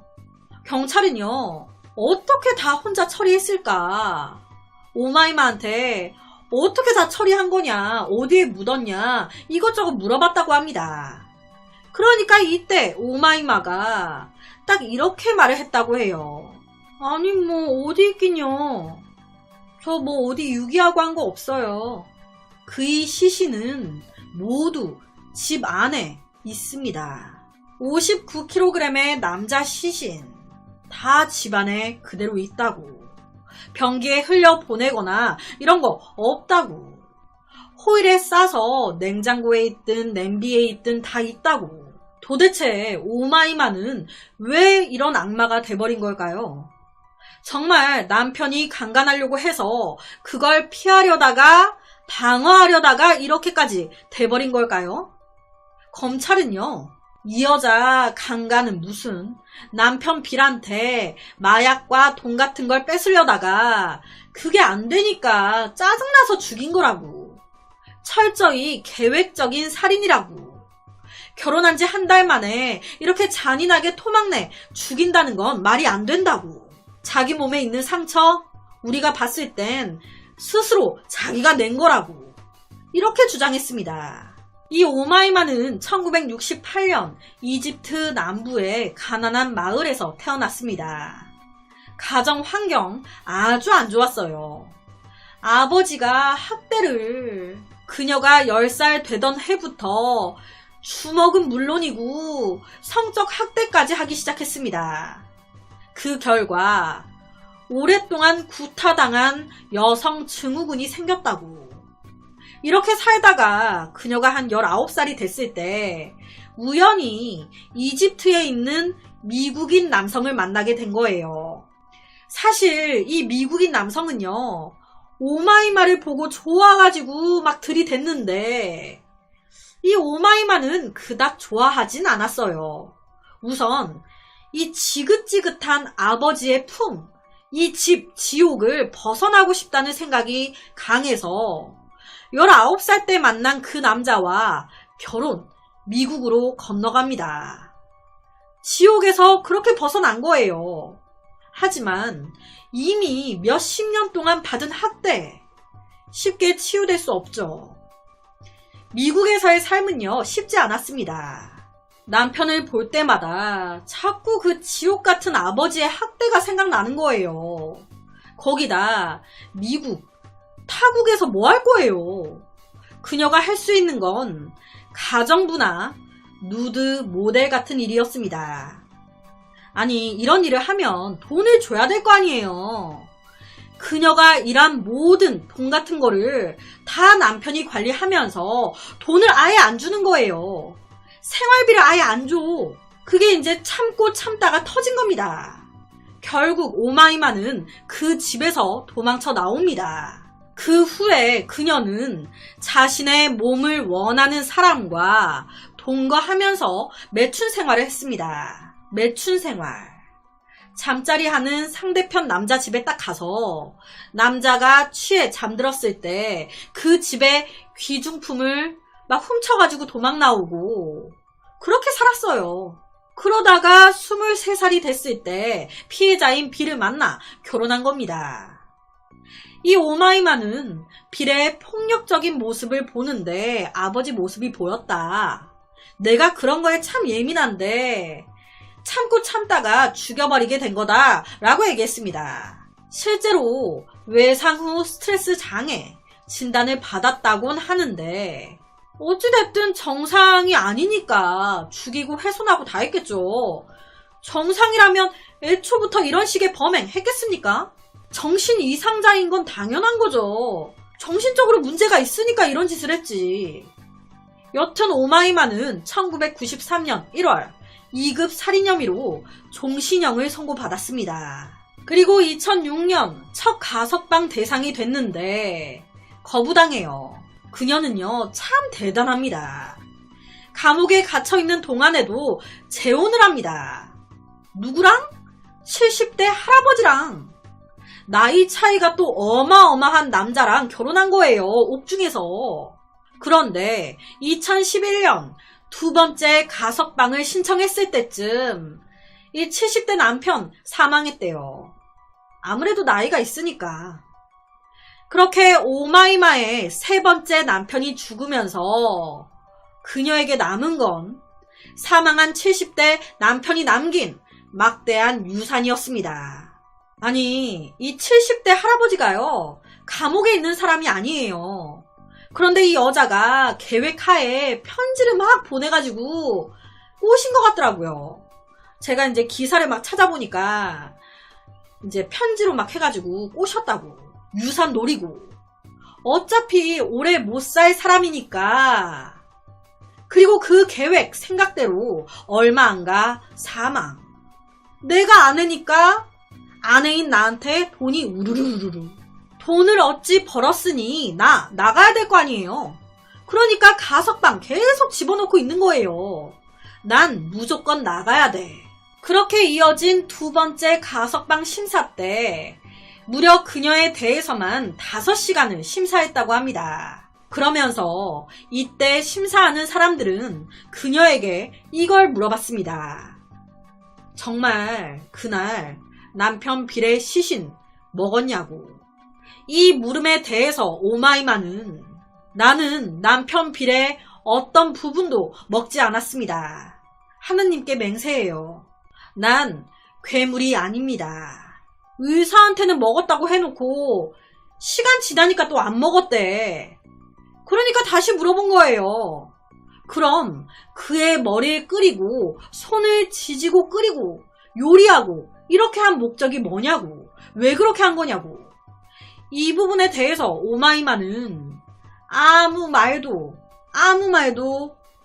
경찰은요 어떻게 다 혼자 처리했을까? 오마이마한테 어떻게 다 처리한 거냐, 어디에 묻었냐 이것저것 물어봤다고 합니다. 그러니까 이때 오마이마가 딱 이렇게 말을 했다고 해요. 아니 뭐 어디 있긴요. 저 뭐 어디 유기하고 한 거 없어요. 그의 시신은 모두 집 안에 있습니다. 59kg의 남자 시신 다 집 안에 그대로 있다고. 변기에 흘려 보내거나 이런 거 없다고. 호일에 싸서 냉장고에 있든 냄비에 있든 다 있다고. 도대체 오마이마는 왜 이런 악마가 돼버린 걸까요? 정말 남편이 강간하려고 해서 그걸 피하려다가 방어하려다가 이렇게까지 돼버린 걸까요? 검찰은요, 이 여자 강간은 무슨 남편 빌한테 마약과 돈 같은 걸 뺏으려다가 그게 안 되니까 짜증나서 죽인 거라고. 철저히 계획적인 살인이라고. 결혼한 지 한 달 만에 이렇게 잔인하게 토막내 죽인다는 건 말이 안 된다고. 자기 몸에 있는 상처 우리가 봤을 땐 스스로 자기가 낸 거라고. 이렇게 주장했습니다. 이 오마이마는 1968년 이집트 남부의 가난한 마을에서 태어났습니다. 가정 환경 아주 안 좋았어요. 아버지가 학대를 그녀가 10살 되던 해부터 주먹은 물론이고 성적 학대까지 하기 시작했습니다. 그 결과 오랫동안 구타당한 여성 증후군이 생겼다고. 이렇게 살다가 그녀가 한 19살이 됐을 때 우연히 이집트에 있는 미국인 남성을 만나게 된 거예요. 사실 이 미국인 남성은요, 오마이마를 보고 좋아가지고 막 들이댔는데 이 오마이마는 그닥 좋아하진 않았어요. 우선 이 지긋지긋한 아버지의 품, 이 집, 지옥을 벗어나고 싶다는 생각이 강해서 19살 때 만난 그 남자와 결혼, 미국으로 건너갑니다. 지옥에서 그렇게 벗어난 거예요. 하지만 이미 몇십 년 동안 받은 학대, 쉽게 치유될 수 없죠. 미국에서의 삶은요, 쉽지 않았습니다. 남편을 볼 때마다 자꾸 그 지옥 같은 아버지의 학대가 생각나는 거예요. 거기다 미국, 타국에서 뭐 할 거예요? 그녀가 할 수 있는 건 가정부나 누드 모델 같은 일이었습니다. 아니, 이런 일을 하면 돈을 줘야 될 거 아니에요. 그녀가 일한 모든 돈 같은 거를 다 남편이 관리하면서 돈을 아예 안 주는 거예요. 생활비를 아예 안 줘. 그게 이제 참고 참다가 터진 겁니다. 결국 오마이마는 그 집에서 도망쳐 나옵니다. 그 후에 그녀는 자신의 몸을 원하는 사람과 동거하면서 매춘 생활을 했습니다. 매춘 생활. 잠자리 하는 상대편 남자 집에 딱 가서 남자가 취해 잠들었을 때 그 집에 귀중품을 막 훔쳐가지고 도망 나오고 그렇게 살았어요. 그러다가 23살이 됐을 때 피해자인 빌을 만나 결혼한 겁니다. 이 오마이마는 빌의 폭력적인 모습을 보는데 아버지 모습이 보였다. 내가 그런 거에 참 예민한데 참고 참다가 죽여버리게 된 거다 라고 얘기했습니다. 실제로 외상 후 스트레스 장애 진단을 받았다곤 하는데 어찌됐든 정상이 아니니까 죽이고 훼손하고 다 했겠죠. 정상이라면 애초부터 이런 식의 범행 했겠습니까? 정신 이상자인 건 당연한 거죠. 정신적으로 문제가 있으니까 이런 짓을 했지. 여튼 오마이마는 1993년 1월 2급 살인 혐의로 종신형을 선고받았습니다. 그리고 2006년 첫 가석방 대상이 됐는데 거부당해요. 그녀는요, 참 대단합니다. 감옥에 갇혀있는 동안에도 재혼을 합니다. 누구랑? 70대 할아버지랑. 나이 차이가 또 어마어마한 남자랑 결혼한 거예요. 옥중에서. 그런데 2011년 두 번째 가석방을 신청했을 때쯤 이 70대 남편 사망했대요. 아무래도 나이가 있으니까. 그렇게 오마이마의 세 번째 남편이 죽으면서 그녀에게 남은 건 사망한 70대 남편이 남긴 막대한 유산이었습니다. 아니, 이 70대 할아버지가요, 감옥에 있는 사람이 아니에요. 그런데 이 여자가 계획하에 편지를 막 보내가지고 꼬신 것 같더라고요. 제가 이제 기사를 막 찾아보니까 이제 편지로 막 해가지고 꼬셨다고. 유산 노리고. 어차피 오래 못 살 사람이니까. 그리고 그 계획 생각대로 얼마 안 가 사망. 내가 아내니까 아내인 나한테 돈이 우르르르르. 돈을 어찌 벌었으니 나가야 될 거 아니에요. 그러니까 가석방 계속 집어넣고 있는 거예요. 난 무조건 나가야 돼. 그렇게 이어진 두 번째 가석방 심사 때 무려 그녀에 대해서만 5시간을 심사했다고 합니다. 그러면서 이때 심사하는 사람들은 그녀에게 이걸 물어봤습니다. 정말 그날 남편 빌의 시신 먹었냐고. 이 물음에 대해서 오마이만은 나는 남편 빌의 어떤 부분도 먹지 않았습니다. 하느님께 맹세해요. 난 괴물이 아닙니다. 의사한테는 먹었다고 해놓고 시간 지나니까 또 안 먹었대. 그러니까 다시 물어본 거예요. 그럼 그의 머리를 끓이고 손을 지지고 끓이고 요리하고 이렇게 한 목적이 뭐냐고. 왜 그렇게 한 거냐고. 이 부분에 대해서 오마이만은 아무 말도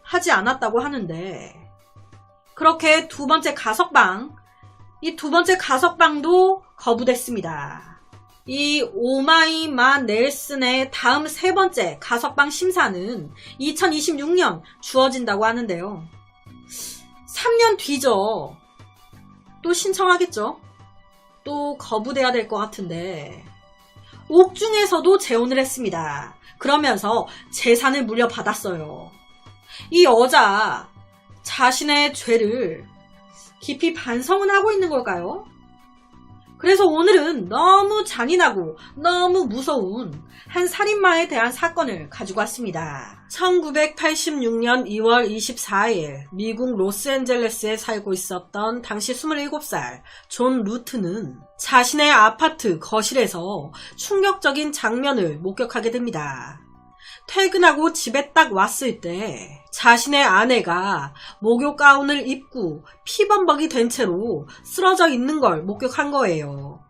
하지 않았다고 하는데, 그렇게 두 번째 가석방, 이 두 번째 가석방도 거부됐습니다. 이 오마이만 넬슨의 다음 세 번째 가석방 심사는 2026년 주어진다고 하는데요. 3년 뒤죠. 또 신청하겠죠. 또 거부돼야 될 것 같은데 옥중에서도 재혼을 했습니다. 그러면서 재산을 물려받았어요. 이 여자 자신의 죄를 깊이 반성은 하고 있는 걸까요? 그래서 오늘은 너무 잔인하고 너무 무서운 한 살인마에 대한 사건을 가지고 왔습니다. 1986년 2월 24일 미국 로스앤젤레스에 살고 있었던 당시 27살 존 루트는 자신의 아파트 거실에서 충격적인 장면을 목격하게 됩니다. 퇴근하고 집에 딱 왔을 때 자신의 아내가 목욕 가운을 입고 피범벅이 된 채로 쓰러져 있는 걸 목격한 거예요.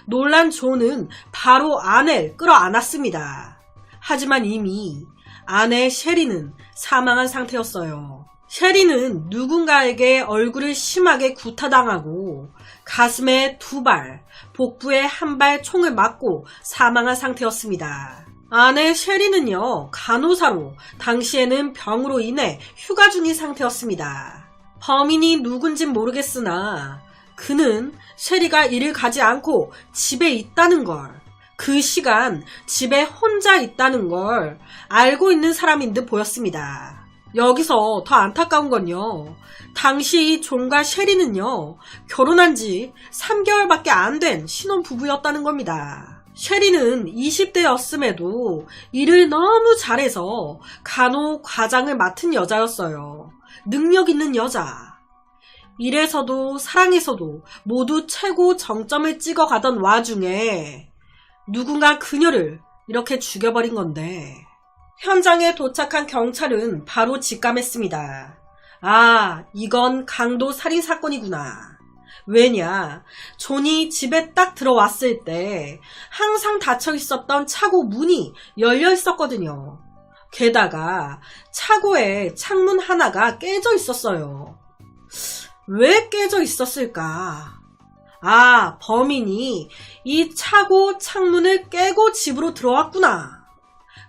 놀란 존은 바로 아내를 끌어안았습니다. 하지만 이미 아내 셰리는 사망한 상태였어요. 셰리는 누군가에게 얼굴을 심하게 구타당하고 가슴에 2발, 복부에 1발 총을 맞고 사망한 상태였습니다. 아내 셰리는요, 간호사로 당시에는 병으로 인해 휴가 중인 상태였습니다. 범인이 누군진 모르겠으나 그는 셰리가 일을 가지 않고 집에 있다는 걸, 그 시간 집에 혼자 있다는 걸 알고 있는 사람인 듯 보였습니다. 여기서 더 안타까운 건요, 당시 존과 셰리는요, 결혼한 지 3개월밖에 안 된 신혼부부였다는 겁니다. 셰리는 20대였음에도 일을 너무 잘해서 간호 과장을 맡은 여자였어요. 능력 있는 여자. 일에서도 사랑에서도 모두 최고 정점을 찍어가던 와중에 누군가 그녀를 이렇게 죽여버린 건데, 현장에 도착한 경찰은 바로 직감했습니다. 아, 이건 강도 살인 사건이구나. 왜냐, 존이 집에 딱 들어왔을 때 항상 닫혀 있었던 차고 문이 열려 있었거든요. 게다가 차고에 창문 하나가 깨져 있었어요. 왜 깨져 있었을까? 아, 범인이 이 차고 창문을 깨고 집으로 들어왔구나.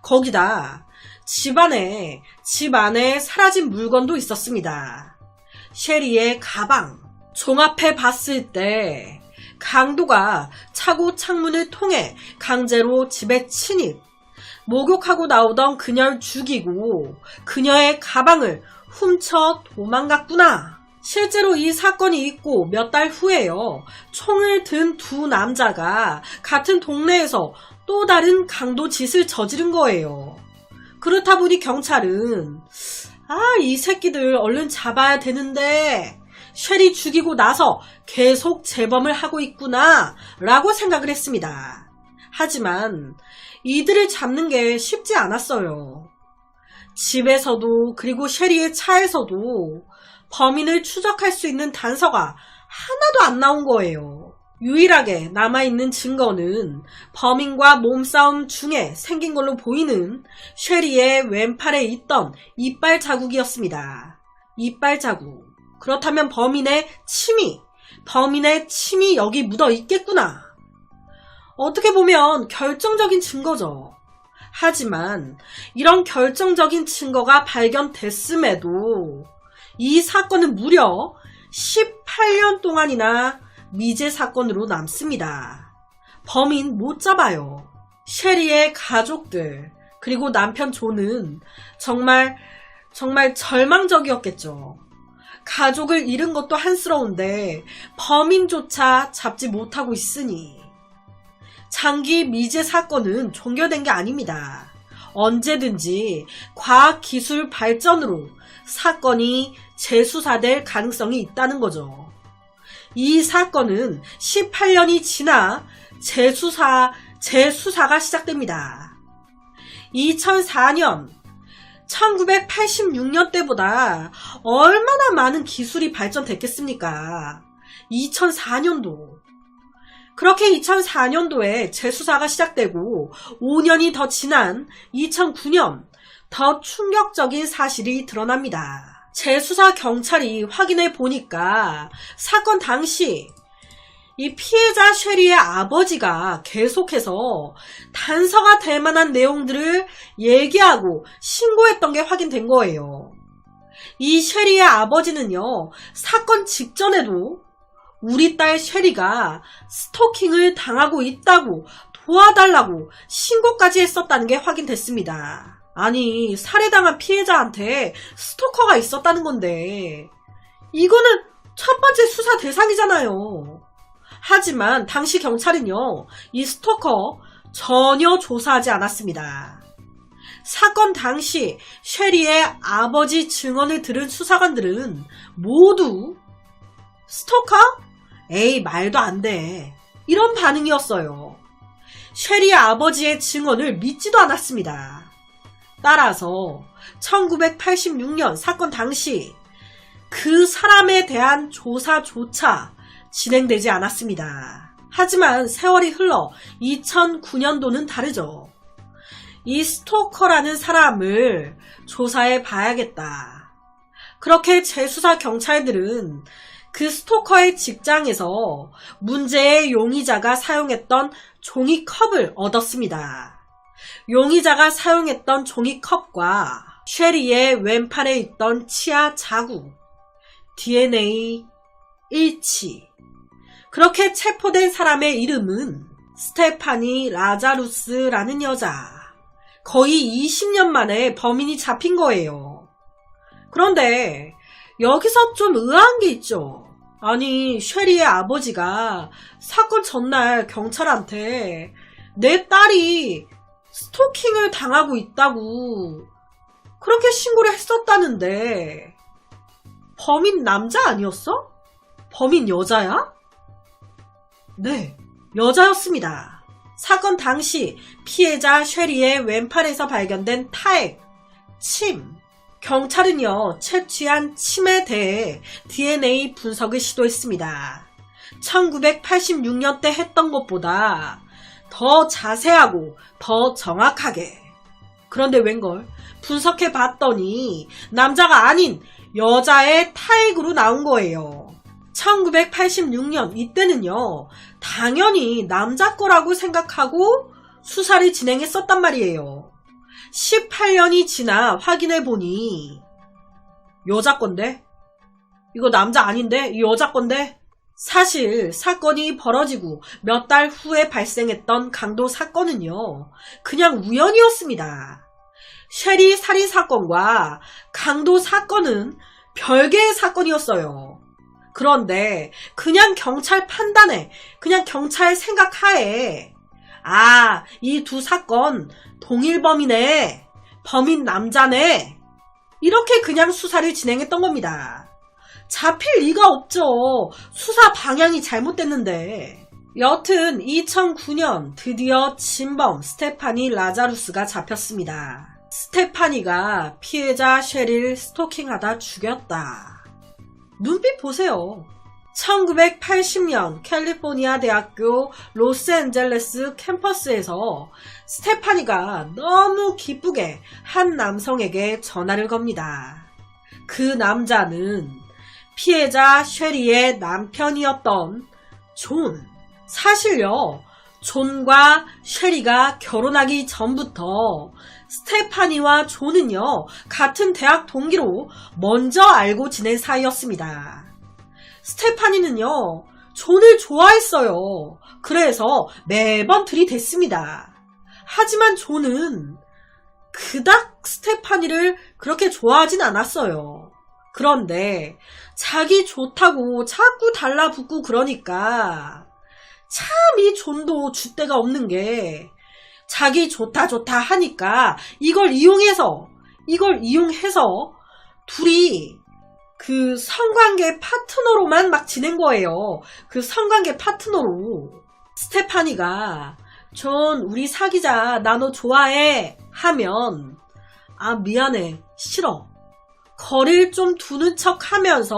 거기다 집 안에 사라진 물건도 있었습니다. 셰리의 가방. 종합해 봤을 때 강도가 차고 창문을 통해 강제로 집에 침입, 목욕하고 나오던 그녀를 죽이고 그녀의 가방을 훔쳐 도망갔구나. 실제로 이 사건이 있고 몇 달 후에요, 총을 든 두 남자가 같은 동네에서 또 다른 강도 짓을 저지른 거예요. 그렇다 보니 경찰은 이 새끼들 얼른 잡아야 되는데 쉘이 죽이고 나서 계속 재범을 하고 있구나 라고 생각을 했습니다. 하지만 이들을 잡는 게 쉽지 않았어요. 집에서도 그리고 쉘리의 차에서도 범인을 추적할 수 있는 단서가 하나도 안 나온 거예요. 유일하게 남아있는 증거는 범인과 몸싸움 중에 생긴 걸로 보이는 쉘리의 왼팔에 있던 이빨 자국이었습니다. 이빨 자국. 그렇다면 범인의 침이 여기 묻어 있겠구나. 어떻게 보면 결정적인 증거죠. 하지만 이런 결정적인 증거가 발견됐음에도 이 사건은 무려 18년 동안이나 미제 사건으로 남습니다. 범인 못 잡아요. 쉘리의 가족들 그리고 남편 존은 정말 절망적이었겠죠. 가족을 잃은 것도 한스러운데 범인조차 잡지 못하고 있으니. 장기 미제 사건은 종결된 게 아닙니다. 언제든지 과학기술 발전으로 사건이 재수사될 가능성이 있다는 거죠. 이 사건은 18년이 지나 재수사가 시작됩니다. 2004년, 1986년 때보다 얼마나 많은 기술이 발전됐겠습니까? 2004년도. 그렇게 2004년도에 재수사가 시작되고 5년이 더 지난 2009년 더 충격적인 사실이 드러납니다. 재수사 경찰이 확인해 보니까 사건 당시 이 피해자 쉘리의 아버지가 계속해서 단서가 될 만한 내용들을 얘기하고 신고했던 게 확인된 거예요. 이 쉘리의 아버지는요, 사건 직전에도 우리 딸 쉘리가 스토킹을 당하고 있다고 도와달라고 신고까지 했었다는 게 확인됐습니다. 아니, 살해당한 피해자한테 스토커가 있었다는 건데 이거는 첫 번째 수사 대상이잖아요. 하지만 당시 경찰은요, 이 스토커 전혀 조사하지 않았습니다. 사건 당시 쉘리의 아버지 증언을 들은 수사관들은 모두 스토커? 에이, 말도 안 돼. 이런 반응이었어요. 쉘리의 아버지의 증언을 믿지도 않았습니다. 따라서 1986년 사건 당시 그 사람에 대한 조사조차 진행되지 않았습니다. 하지만 세월이 흘러 2009년도는 다르죠. 이 스토커라는 사람을 조사해 봐야겠다. 그렇게 재수사 경찰들은 그 스토커의 직장에서 문제의 용의자가 사용했던 종이컵을 얻었습니다. 용의자가 사용했던 종이컵과 쉘리의 왼팔에 있던 치아 자국, DNA 일치. 그렇게 체포된 사람의 이름은 스테파니 라자루스라는 여자. 거의 20년 만에 범인이 잡힌 거예요. 그런데 여기서 좀 의아한 게 있죠. 아니, 쉘리의 아버지가 사건 전날 경찰한테 내 딸이 스토킹을 당하고 있다고 그렇게 신고를 했었다는데 범인 남자 아니었어? 범인 여자야? 네, 여자였습니다. 사건 당시 피해자 쉘리의 왼팔에서 발견된 타액, 침. 경찰은요, 채취한 침에 대해 DNA 분석을 시도했습니다. 1986년 때 했던 것보다 더 자세하고 더 정확하게. 그런데 웬걸, 분석해 봤더니 남자가 아닌 여자의 타액으로 나온 거예요. 1986년 이때는요, 당연히 남자 거라고 생각하고 수사를 진행했었단 말이에요. 18년이 지나 확인해보니 여자 건데? 이거 남자 아닌데? 이 여자 건데? 사실 사건이 벌어지고 몇 달 후에 발생했던 강도 사건은요, 그냥 우연이었습니다. 쉘리 살인 사건과 강도 사건은 별개의 사건이었어요. 그런데 그냥 경찰 판단에, 그냥 경찰 생각하에 아, 이 두 사건 동일 범이네, 범인 남자네, 이렇게 그냥 수사를 진행했던 겁니다. 잡힐 리가 없죠. 수사 방향이 잘못됐는데. 여튼 2009년 드디어 진범 스테파니 라자루스가 잡혔습니다. 스테파니가 피해자 쉐리를 스토킹하다 죽였다. 눈빛 보세요. 1980년 캘리포니아 대학교 로스앤젤레스 캠퍼스에서 스테파니가 너무 기쁘게 한 남성에게 전화를 겁니다. 그 남자는 피해자 쉐리의 남편이었던 존. 사실요, 존과 쉐리가 결혼하기 전부터 스테파니와 존은요, 같은 대학 동기로 먼저 알고 지낸 사이였습니다. 스테파니는요, 존을 좋아했어요. 그래서 매번 들이댔습니다. 하지만 존은 그닥 스테파니를 그렇게 좋아하진 않았어요. 그런데 자기 좋다고 자꾸 달라붙고 그러니까 참 이 존도 줏대가 없는 게 자기 좋다 하니까 이걸 이용해서 둘이 그 성관계 파트너로만 막 지낸 거예요. 그 성관계 파트너로. 스테파니가 존 우리 사귀자 나 너 좋아해 하면 아 미안해 싫어. 거리를 좀 두는 척 하면서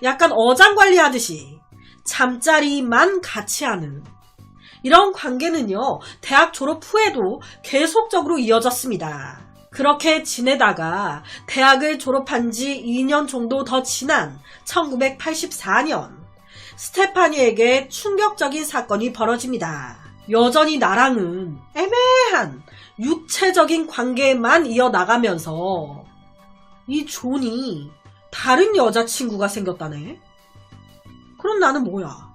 약간 어장관리하듯이 잠자리만 같이 하는 이런 관계는요, 대학 졸업 후에도 계속적으로 이어졌습니다. 그렇게 지내다가 대학을 졸업한 지 2년 정도 더 지난 1984년 스테파니에게 충격적인 사건이 벌어집니다. 여전히 나랑은 애매한 육체적인 관계만 이어나가면서 이 존이 다른 여자친구가 생겼다네? 그럼 나는 뭐야?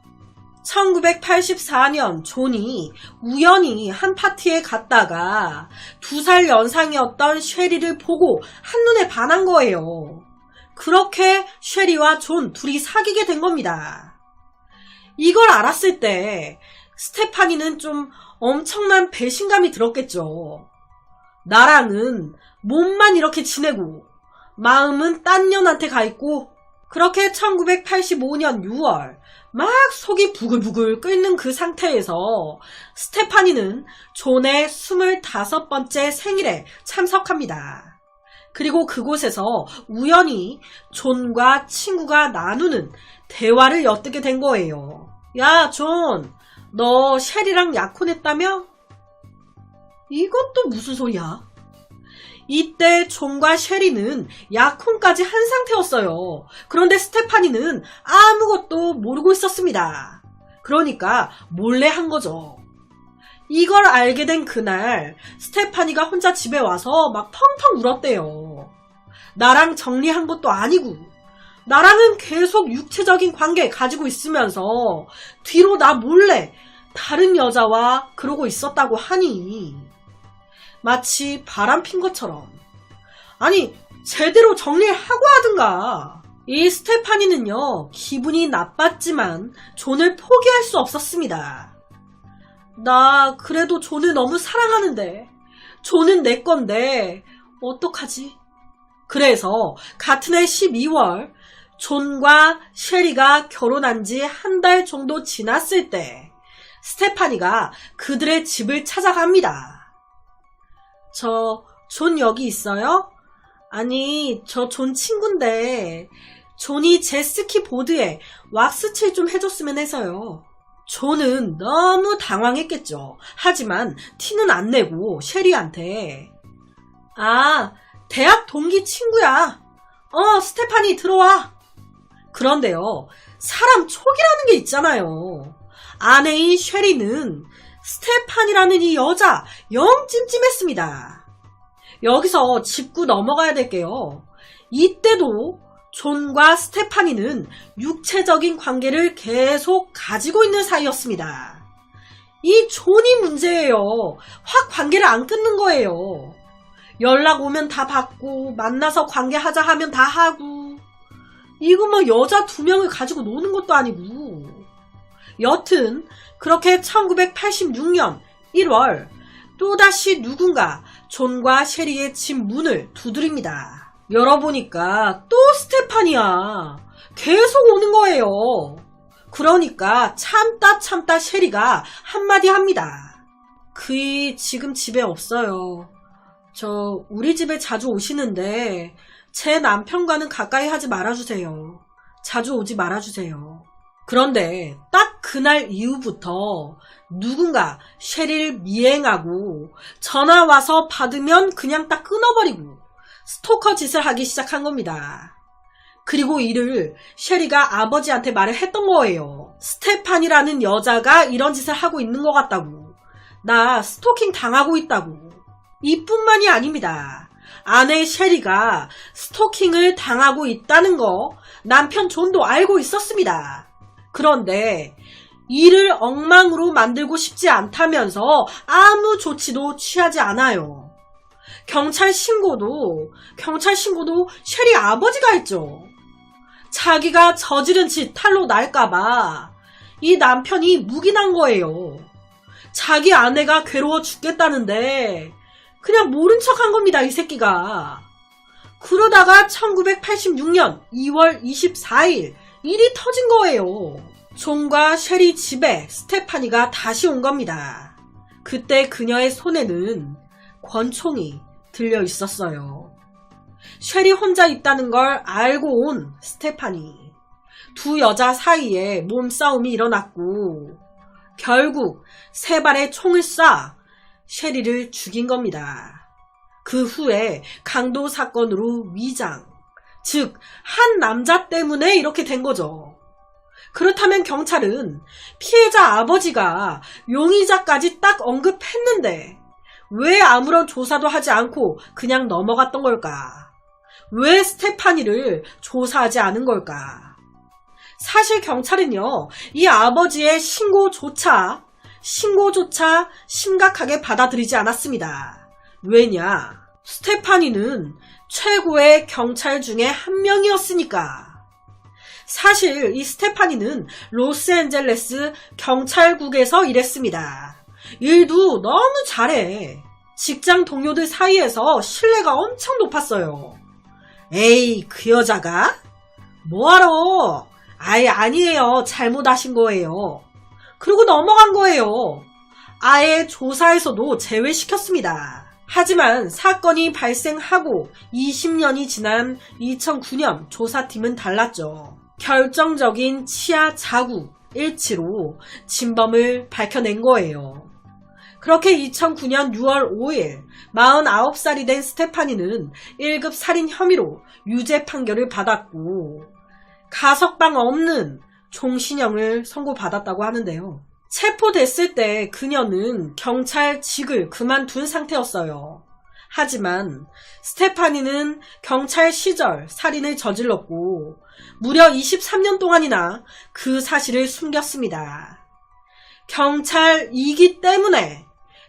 1984년 존이 우연히 한 파티에 갔다가 2살 연상이었던 쉐리를 보고 한눈에 반한 거예요. 그렇게 쉐리와 존 둘이 사귀게 된 겁니다. 이걸 알았을 때 스테파니는 좀 엄청난 배신감이 들었겠죠. 나랑은 몸만 이렇게 지내고 마음은 딴 년한테 가 있고. 그렇게 1985년 6월 막 속이 부글부글 끓는 그 상태에서 스테파니는 존의 25번째 생일에 참석합니다. 그리고 그곳에서 우연히 존과 친구가 나누는 대화를 엿듣게 된 거예요. 야, 존, 너 쉐리랑 약혼했다며? 이것도 무슨 소리야? 이때 존과 쉐리는 약혼까지 한 상태였어요. 그런데 스테파니는 아무것도 모르고 있었습니다. 그러니까 몰래 한 거죠. 이걸 알게 된 그날 스테파니가 혼자 집에 와서 막 펑펑 울었대요. 나랑 정리한 것도 아니고 나랑은 계속 육체적인 관계 가지고 있으면서 뒤로 나 몰래 다른 여자와 그러고 있었다고 하니 마치 바람핀 것처럼. 아니 제대로 정리를 하고 하든가. 이 스테파니는요 기분이 나빴지만 존을 포기할 수 없었습니다. 나 그래도 존을 너무 사랑하는데 존은 내 건데 어떡하지? 그래서 같은 해 12월 존과 쉐리가 결혼한 지 한 달 정도 지났을 때 스테파니가 그들의 집을 찾아갑니다. 존 여기 있어요? 아니 저 존 친구인데 존이 제스키 보드에 왁스칠 좀 해줬으면 해서요. 존은 너무 당황했겠죠. 하지만 티는 안 내고 쉐리한테 아 대학 동기 친구야. 스테파니 들어와. 그런데요 사람 촉이라는 게 있잖아요. 아내인 쉐리는 스테파니라는 이 여자 영 찜찜했습니다. 여기서 짚고 넘어가야 될게요. 이때도 존과 스테파니는 육체적인 관계를 계속 가지고 있는 사이였습니다. 이 존이 문제예요. 확 관계를 안 끊는 거예요. 연락 오면 다 받고 만나서 관계하자 하면 다 하고 이거 뭐 여자 2명을 가지고 노는 것도 아니고. 여튼 그렇게 1986년 1월 또다시 누군가 존과 쉐리의 집 문을 두드립니다. 열어보니까 또 스테파니야. 계속 오는 거예요. 그러니까 참다 셰리가 한마디 합니다. 그이 지금 집에 없어요. 우리 집에 자주 오시는데 제 남편과는 가까이 하지 말아주세요. 자주 오지 말아주세요. 그런데 딱 그날 이후부터 누군가 셰리를 미행하고 전화 와서 받으면 그냥 딱 끊어버리고 스토커 짓을 하기 시작한 겁니다. 그리고 이를 셰리가 아버지한테 말을 했던 거예요. 스테판이라는 여자가 이런 짓을 하고 있는 것 같다고. 나 스토킹 당하고 있다고. 이뿐만이 아닙니다. 아내 셰리가 스토킹을 당하고 있다는 거 남편 존도 알고 있었습니다. 그런데 이를 엉망으로 만들고 싶지 않다면서 아무 조치도 취하지 않아요. 경찰 신고도 셰리 아버지가 했죠. 자기가 저지른 짓 탈로 날까봐 이 남편이 묵인한 거예요. 자기 아내가 괴로워 죽겠다는데 그냥 모른 척한 겁니다, 이 새끼가. 그러다가 1986년 2월 24일 일이 터진 거예요. 존과 셰리 집에 스테파니가 다시 온 겁니다. 그때 그녀의 손에는 권총이 들려 있었어요. 셰리 혼자 있다는 걸 알고 온 스테파니. 두 여자 사이에 몸싸움이 일어났고 결국 세 발의 총을 쏴 셰리를 죽인 겁니다. 그 후에 강도 사건으로 위장, 즉 한 남자 때문에 이렇게 된 거죠. 그렇다면 경찰은 피해자 아버지가 용의자까지 딱 언급했는데 왜 아무런 조사도 하지 않고 그냥 넘어갔던 걸까? 왜 스테파니를 조사하지 않은 걸까? 사실 경찰은요, 이 아버지의 신고조차 심각하게 받아들이지 않았습니다. 왜냐? 스테파니는 최고의 경찰 중에 한 명이었으니까. 사실 이 스테파니는 로스앤젤레스 경찰국에서 일했습니다. 일도 너무 잘해. 직장 동료들 사이에서 신뢰가 엄청 높았어요. 에이, 그 여자가? 뭐하러? 아예 아니에요. 잘못하신 거예요. 그리고 넘어간 거예요. 아예 조사에서도 제외시켰습니다. 하지만 사건이 발생하고 20년이 지난 2009년 조사팀은 달랐죠. 결정적인 치아 자국 일치로 진범을 밝혀낸 거예요. 그렇게 2009년 6월 5일 49살이 된 스테파니는 1급 살인 혐의로 유죄 판결을 받았고 가석방 없는 종신형을 선고받았다고 하는데요. 체포됐을 때 그녀는 경찰직을 그만둔 상태였어요. 하지만 스테파니는 경찰 시절 살인을 저질렀고 무려 23년 동안이나 그 사실을 숨겼습니다.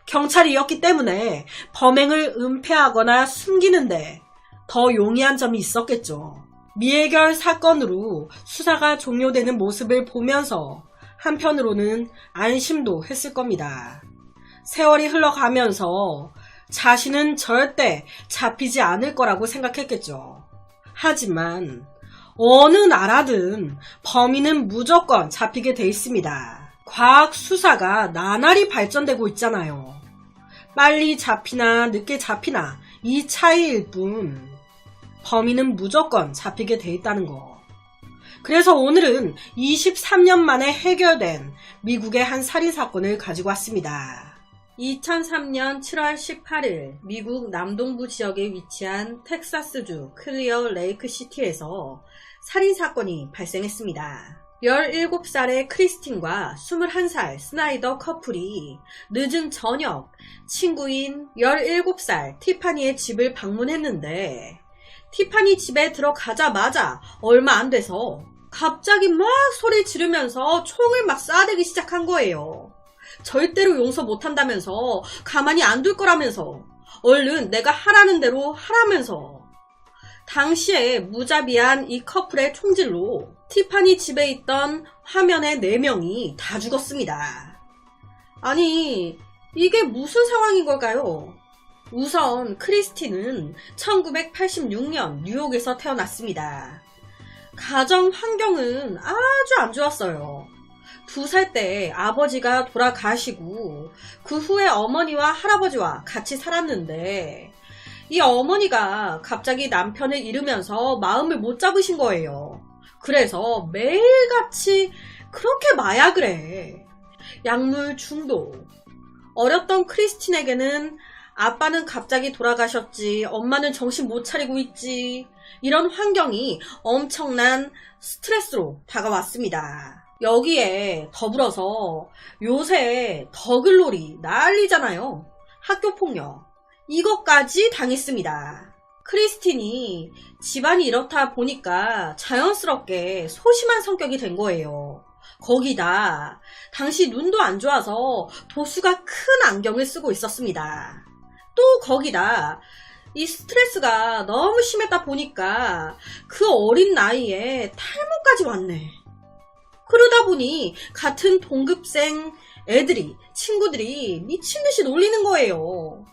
경찰이었기 때문에 범행을 은폐하거나 숨기는데 더 용이한 점이 있었겠죠. 미해결 사건으로 수사가 종료되는 모습을 보면서 한편으로는 안심도 했을 겁니다. 세월이 흘러가면서 자신은 절대 잡히지 않을 거라고 생각했겠죠. 하지만 어느 나라든 범인은 무조건 잡히게 돼 있습니다. 과학 수사가 나날이 발전되고 있잖아요. 빨리 잡히나 늦게 잡히나 이 차이일 뿐 범인은 무조건 잡히게 돼 있다는 거. 그래서 오늘은 23년 만에 해결된 미국의 한 살인사건을 가지고 왔습니다. 2003년 7월 18일 미국 남동부 지역에 위치한 텍사스주 클리어 레이크 시티에서 살인사건이 발생했습니다. 17살의 크리스틴과 21살 스나이더 커플이 늦은 저녁 친구인 17살 티파니의 집을 방문했는데 티파니 집에 들어가자마자 얼마 안 돼서 갑자기 막 소리 지르면서 총을 막 쏴대기 시작한 거예요. 절대로 용서 못한다면서 가만히 안 둘 거라면서 얼른 내가 하라는 대로 하라면서 당시에 무자비한 이 커플의 총질로 티파니 집에 있던 화면의 4명이 다 죽었습니다. 아니 이게 무슨 상황인 걸까요? 우선 크리스틴은 1986년 뉴욕에서 태어났습니다. 가정 환경은 아주 안 좋았어요. 2살 때 아버지가 돌아가시고 그 후에 어머니와 할아버지와 같이 살았는데 이 어머니가 갑자기 남편을 잃으면서 마음을 못 잡으신 거예요. 그래서 매일같이 그렇게 마약을 해. 약물 중독. 어렸던 크리스틴에게는 아빠는 갑자기 돌아가셨지, 엄마는 정신 못 차리고 있지, 이런 환경이 엄청난 스트레스로 다가왔습니다. 여기에 더불어서 요새 더글로리 난리잖아요. 학교폭력. 이것까지 당했습니다. 크리스틴이 집안이 이렇다 보니까 자연스럽게 소심한 성격이 된 거예요. 거기다 당시 눈도 안 좋아서 도수가 큰 안경을 쓰고 있었습니다. 또 거기다 이 스트레스가 너무 심했다 보니까 그 어린 나이에 탈모까지 왔네. 그러다 보니 같은 동급생 애들이, 친구들이 미친듯이 놀리는 거예요.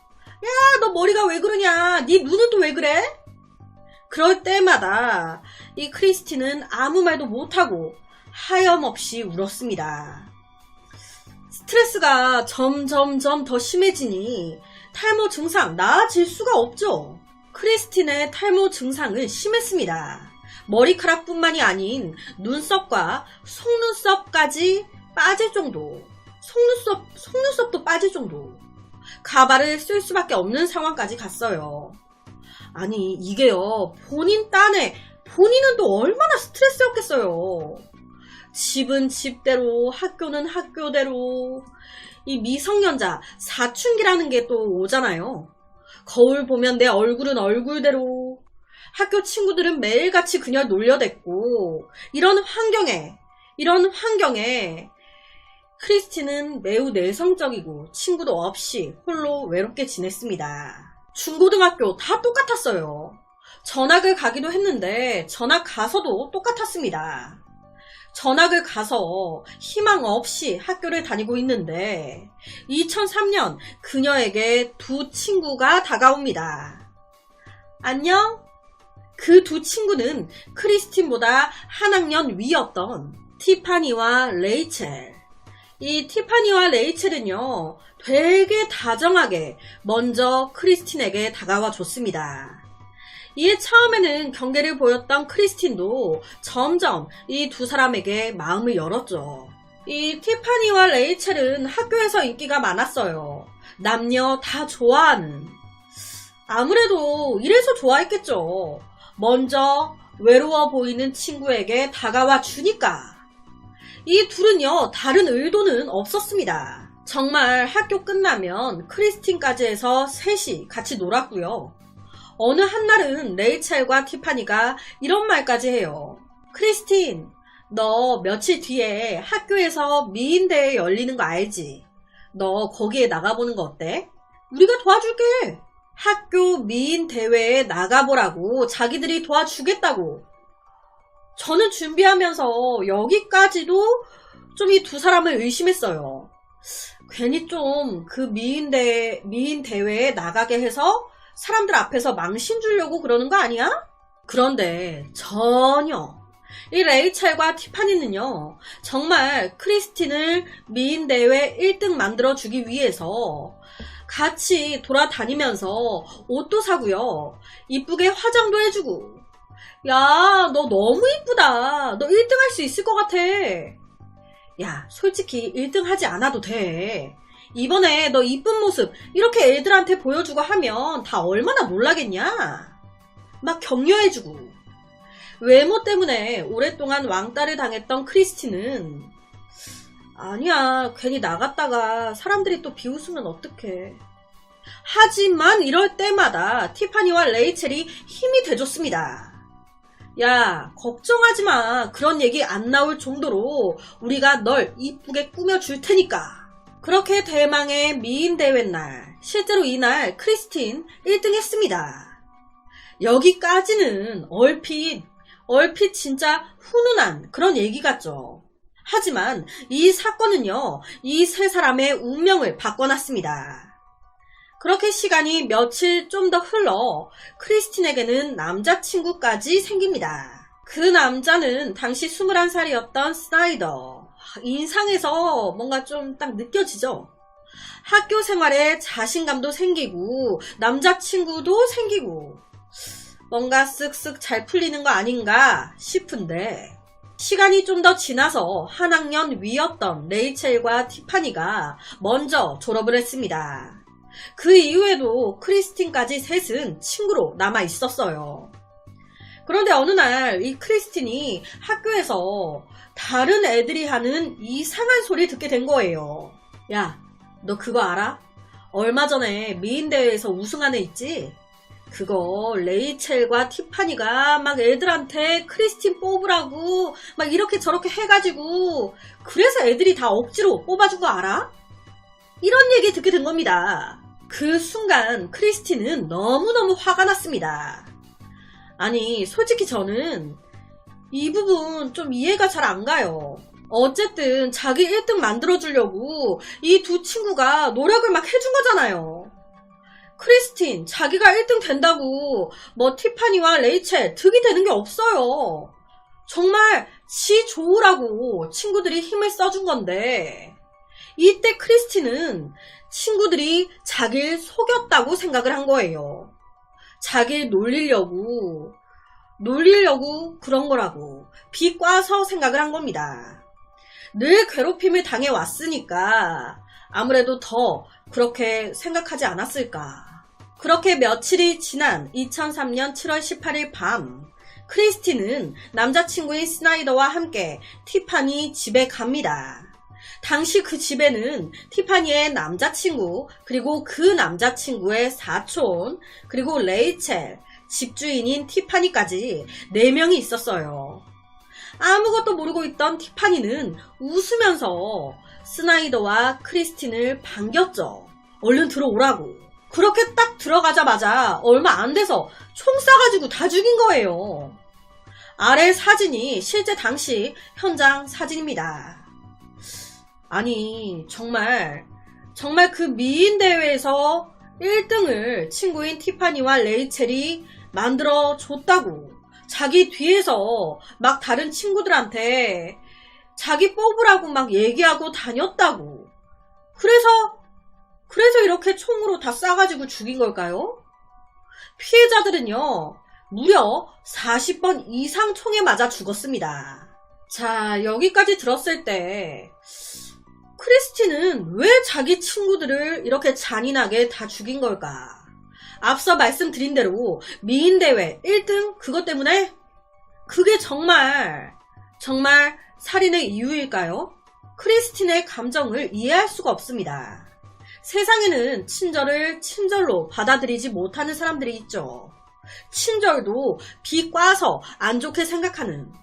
야, 너 머리가 왜 그러냐? 네 눈은 또 왜 그래? 그럴 때마다 이 크리스틴은 아무 말도 못하고 하염없이 울었습니다. 스트레스가 점점점 더 심해지니 탈모 증상 나아질 수가 없죠. 크리스틴의 탈모 증상은 심했습니다. 머리카락뿐만이 아닌 눈썹과 속눈썹까지 빠질 정도, 속눈썹도 빠질 정도, 가발을 쓸 수밖에 없는 상황까지 갔어요. 아니 이게요, 본인 딴에 본인은 또 얼마나 스트레스였겠어요. 집은 집대로, 학교는 학교대로, 이 미성년자 사춘기라는 게 또 오잖아요. 거울 보면 내 얼굴은 얼굴대로, 학교 친구들은 매일같이 그녀를 놀려댔고, 이런 환경에 크리스틴은 매우 내성적이고 친구도 없이 홀로 외롭게 지냈습니다. 중고등학교 다 똑같았어요. 전학을 가기도 했는데 전학 가서도 똑같았습니다. 전학을 가서 희망 없이 학교를 다니고 있는데 2003년 그녀에게 두 친구가 다가옵니다. 안녕? 그 두 친구는 크리스틴보다 한 학년 위였던 티파니와 레이첼. 이 티파니와 레이첼은요, 되게 다정하게 먼저 크리스틴에게 다가와 줬습니다. 이에 처음에는 경계를 보였던 크리스틴도 점점 이 두 사람에게 마음을 열었죠. 이 티파니와 레이첼은 학교에서 인기가 많았어요. 남녀 다 좋아하는. 아무래도 이래서 좋아했겠죠. 먼저 외로워 보이는 친구에게 다가와 주니까. 이 둘은요, 다른 의도는 없었습니다. 정말 학교 끝나면 크리스틴까지 해서 셋이 같이 놀았고요. 어느 한날은 레이첼과 티파니가 이런 말까지 해요. 크리스틴, 너 며칠 뒤에 학교에서 미인대회 열리는 거 알지? 너 거기에 나가보는 거 어때? 우리가 도와줄게. 학교 미인대회에 나가보라고 자기들이 도와주겠다고. 저는 준비하면서 여기까지도 좀 이 두 사람을 의심했어요. 괜히 좀 그 미인대회에 나가게 해서 사람들 앞에서 망신 주려고 그러는 거 아니야? 그런데 전혀. 이 레이첼과 티파니는요, 정말 크리스틴을 미인대회 1등 만들어주기 위해서 같이 돌아다니면서 옷도 사고요, 이쁘게 화장도 해주고, 야, 너 너무 이쁘다. 너 1등 할 수 있을 것 같아. 야, 솔직히 1등 하지 않아도 돼. 이번에 너 이쁜 모습 이렇게 애들한테 보여주고 하면 다 얼마나 놀라겠냐. 막 격려해주고. 외모 때문에 오랫동안 왕따를 당했던 크리스틴은 아니야, 괜히 나갔다가 사람들이 또 비웃으면 어떡해. 하지만 이럴 때마다 티파니와 레이첼이 힘이 돼줬습니다. 야, 걱정하지 마. 그런 얘기 안 나올 정도로 우리가 널 이쁘게 꾸며줄 테니까. 그렇게 대망의 미인대회 날, 실제로 이날 크리스틴 1등 했습니다. 여기까지는 얼핏 진짜 훈훈한 그런 얘기 같죠. 하지만 이 사건은요, 이 세 사람의 운명을 바꿔놨습니다. 그렇게 시간이 며칠 좀 더 흘러 크리스틴에게는 남자친구까지 생깁니다. 그 남자는 당시 21살이었던 스나이더. 인상에서 뭔가 좀 딱 느껴지죠? 학교 생활에 자신감도 생기고 남자친구도 생기고 뭔가 쓱쓱 잘 풀리는 거 아닌가 싶은데, 시간이 좀 더 지나서 한 학년 위였던 레이첼과 티파니가 먼저 졸업을 했습니다. 그 이후에도 크리스틴까지 셋은 친구로 남아 있었어요. 그런데 어느 날 이 크리스틴이 학교에서 다른 애들이 하는 이상한 소리 듣게 된 거예요. 야, 너 그거 알아? 얼마 전에 미인대회에서 우승한 애 있지? 그거 레이첼과 티파니가 막 애들한테 크리스틴 뽑으라고 막 이렇게 저렇게 해가지고 그래서 애들이 다 억지로 뽑아준 거 알아? 이런 얘기 듣게 된 겁니다. 그 순간 크리스틴은 너무너무 화가 났습니다. 아니, 솔직히 저는 이 부분 좀 이해가 잘 안 가요. 어쨌든 자기 1등 만들어주려고 이 두 친구가 노력을 막 해준 거잖아요. 크리스틴 자기가 1등 된다고 뭐 티파니와 레이첼 득이 되는 게 없어요. 정말 지 좋으라고 친구들이 힘을 써준 건데, 이때 크리스틴은 친구들이 자기를 속였다고 생각을 한 거예요. 자기를 놀리려고 그런 거라고 비꼬아서 생각을 한 겁니다. 늘 괴롭힘을 당해왔으니까 아무래도 더 그렇게 생각하지 않았을까. 그렇게 며칠이 지난 2003년 7월 18일 밤, 크리스틴은 남자친구인 스나이더와 함께 티파니 집에 갑니다. 당시 그 집에는 티파니의 남자친구, 그리고 그 남자친구의 사촌, 그리고 레이첼, 집주인인 티파니까지 4명이 있었어요. 아무것도 모르고 있던 티파니는 웃으면서 스나이더와 크리스틴을 반겼죠. 얼른 들어오라고. 그렇게 딱 들어가자마자 얼마 안 돼서 총 쏴가지고 다 죽인 거예요. 아래 사진이 실제 당시 현장 사진입니다. 아니, 정말 그 미인 대회에서 1등을 친구인 티파니와 레이첼이 만들어줬다고, 자기 뒤에서 막 다른 친구들한테 자기 뽑으라고 막 얘기하고 다녔다고, 그래서 이렇게 총으로 다 쏴가지고 죽인 걸까요? 피해자들은요, 무려 40번 이상 총에 맞아 죽었습니다. 자, 여기까지 들었을 때 크리스틴은 왜 자기 친구들을 이렇게 잔인하게 다 죽인 걸까? 앞서 말씀드린 대로 미인대회 1등 그것 때문에? 그게 정말 살인의 이유일까요? 크리스틴의 감정을 이해할 수가 없습니다. 세상에는 친절을 친절로 받아들이지 못하는 사람들이 있죠. 친절도 비꼬아서 안 좋게 생각하는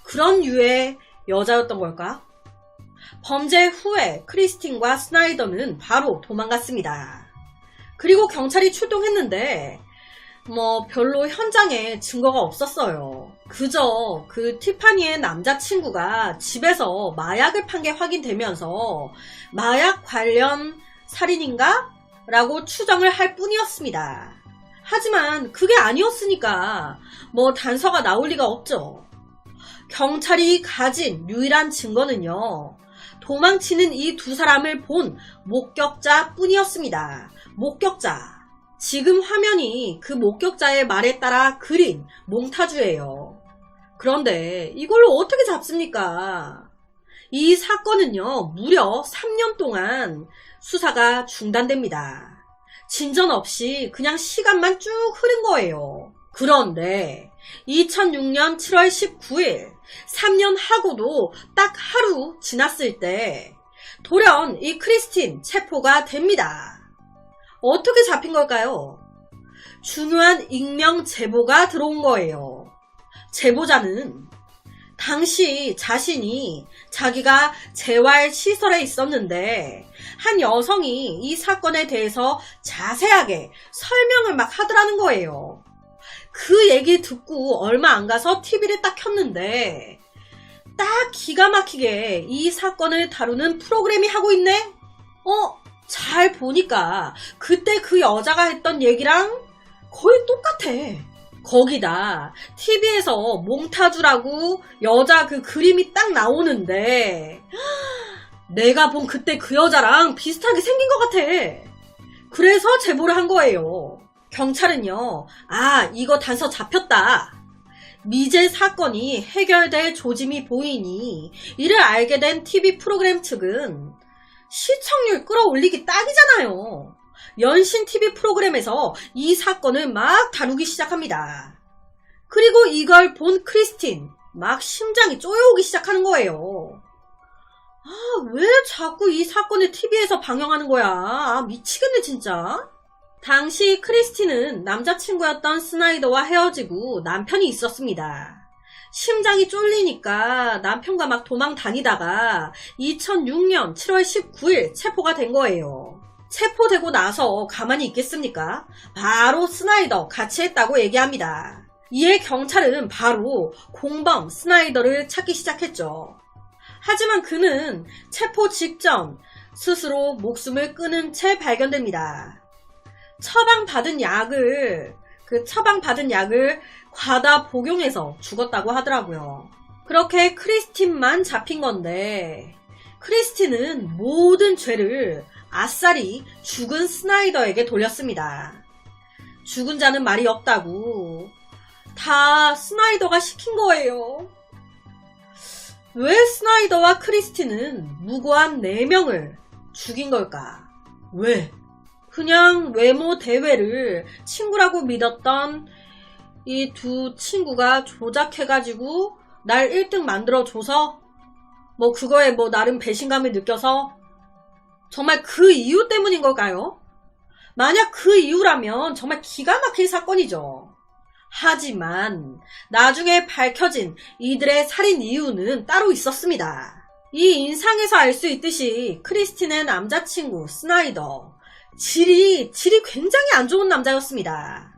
그런 유의 여자였던 걸까? 범죄 후에 크리스틴과 스나이더는 바로 도망갔습니다. 그리고 경찰이 출동했는데 별로 현장에 증거가 없었어요. 그저 그 티파니의 남자친구가 집에서 마약을 판 게 확인되면서 마약 관련 살인인가? 라고 추정을 할 뿐이었습니다. 하지만 그게 아니었으니까 단서가 나올 리가 없죠. 경찰이 가진 유일한 증거는요, 도망치는 이 두 사람을 본 목격자 뿐이었습니다. 목격자. 지금 화면이 그 목격자의 말에 따라 그린 몽타주예요. 그런데 이걸로 어떻게 잡습니까? 이 사건은요, 무려 3년 동안 수사가 중단됩니다. 진전 없이 그냥 시간만 쭉 흐른 거예요. 그런데 2006년 7월 19일 3년 하고도 딱 하루 지났을 때 돌연 이 크리스틴 체포가 됩니다. 어떻게 잡힌 걸까요? 중요한 익명 제보가 들어온 거예요. 제보자는 당시 자신이 자기가 재활시설에 있었는데 한 여성이 이 사건에 대해서 자세하게 설명을 막 하더라는 거예요. 그 얘기 듣고 얼마 안 가서 TV를 딱 켰는데 딱 기가 막히게 이 사건을 다루는 프로그램이 하고 있네? 잘 보니까 그때 그 여자가 했던 얘기랑 거의 똑같아. 거기다 TV에서 몽타주라고 여자 그 그림이 딱 나오는데 내가 본 그때 그 여자랑 비슷하게 생긴 것 같아. 그래서 제보를 한 거예요. 경찰은요, 아, 이거 단서 잡혔다. 미제 사건이 해결될 조짐이 보이니 이를 알게 된 TV 프로그램 측은 시청률 끌어올리기 딱이잖아요. 연신 TV 프로그램에서 이 사건을 막 다루기 시작합니다. 그리고 이걸 본 크리스틴, 막 심장이 쪼여오기 시작하는 거예요. 아, 왜 자꾸 이 사건을 TV에서 방영하는 거야? 아, 미치겠네 진짜. 당시 크리스틴은 남자친구였던 스나이더와 헤어지고 남편이 있었습니다. 심장이 쫄리니까 남편과 막 도망 다니다가 2006년 7월 19일 체포가 된 거예요. 체포되고 나서 가만히 있겠습니까? 바로 스나이더 같이 했다고 얘기합니다. 이에 경찰은 바로 공범 스나이더를 찾기 시작했죠. 하지만 그는 체포 직전 스스로 목숨을 끊은 채 발견됩니다. 처방받은 약을 과다 복용해서 죽었다고 하더라고요. 그렇게 크리스틴만 잡힌 건데 크리스틴은 모든 죄를 아싸리 죽은 스나이더에게 돌렸습니다. 죽은 자는 말이 없다고. 다 스나이더가 시킨 거예요. 왜 스나이더와 크리스틴은 무고한 4명을 죽인 걸까? 왜? 그냥 외모 대회를 친구라고 믿었던 이 두 친구가 조작해가지고 날 1등 만들어줘서 뭐 그거에 뭐 나름 배신감을 느껴서 정말 그 이유 때문인 걸까요? 만약 그 이유라면 정말 기가 막힐 사건이죠. 하지만 나중에 밝혀진 이들의 살인 이유는 따로 있었습니다. 이 인상에서 알 수 있듯이 크리스틴의 남자친구 스나이더 질이 굉장히 안 좋은 남자였습니다.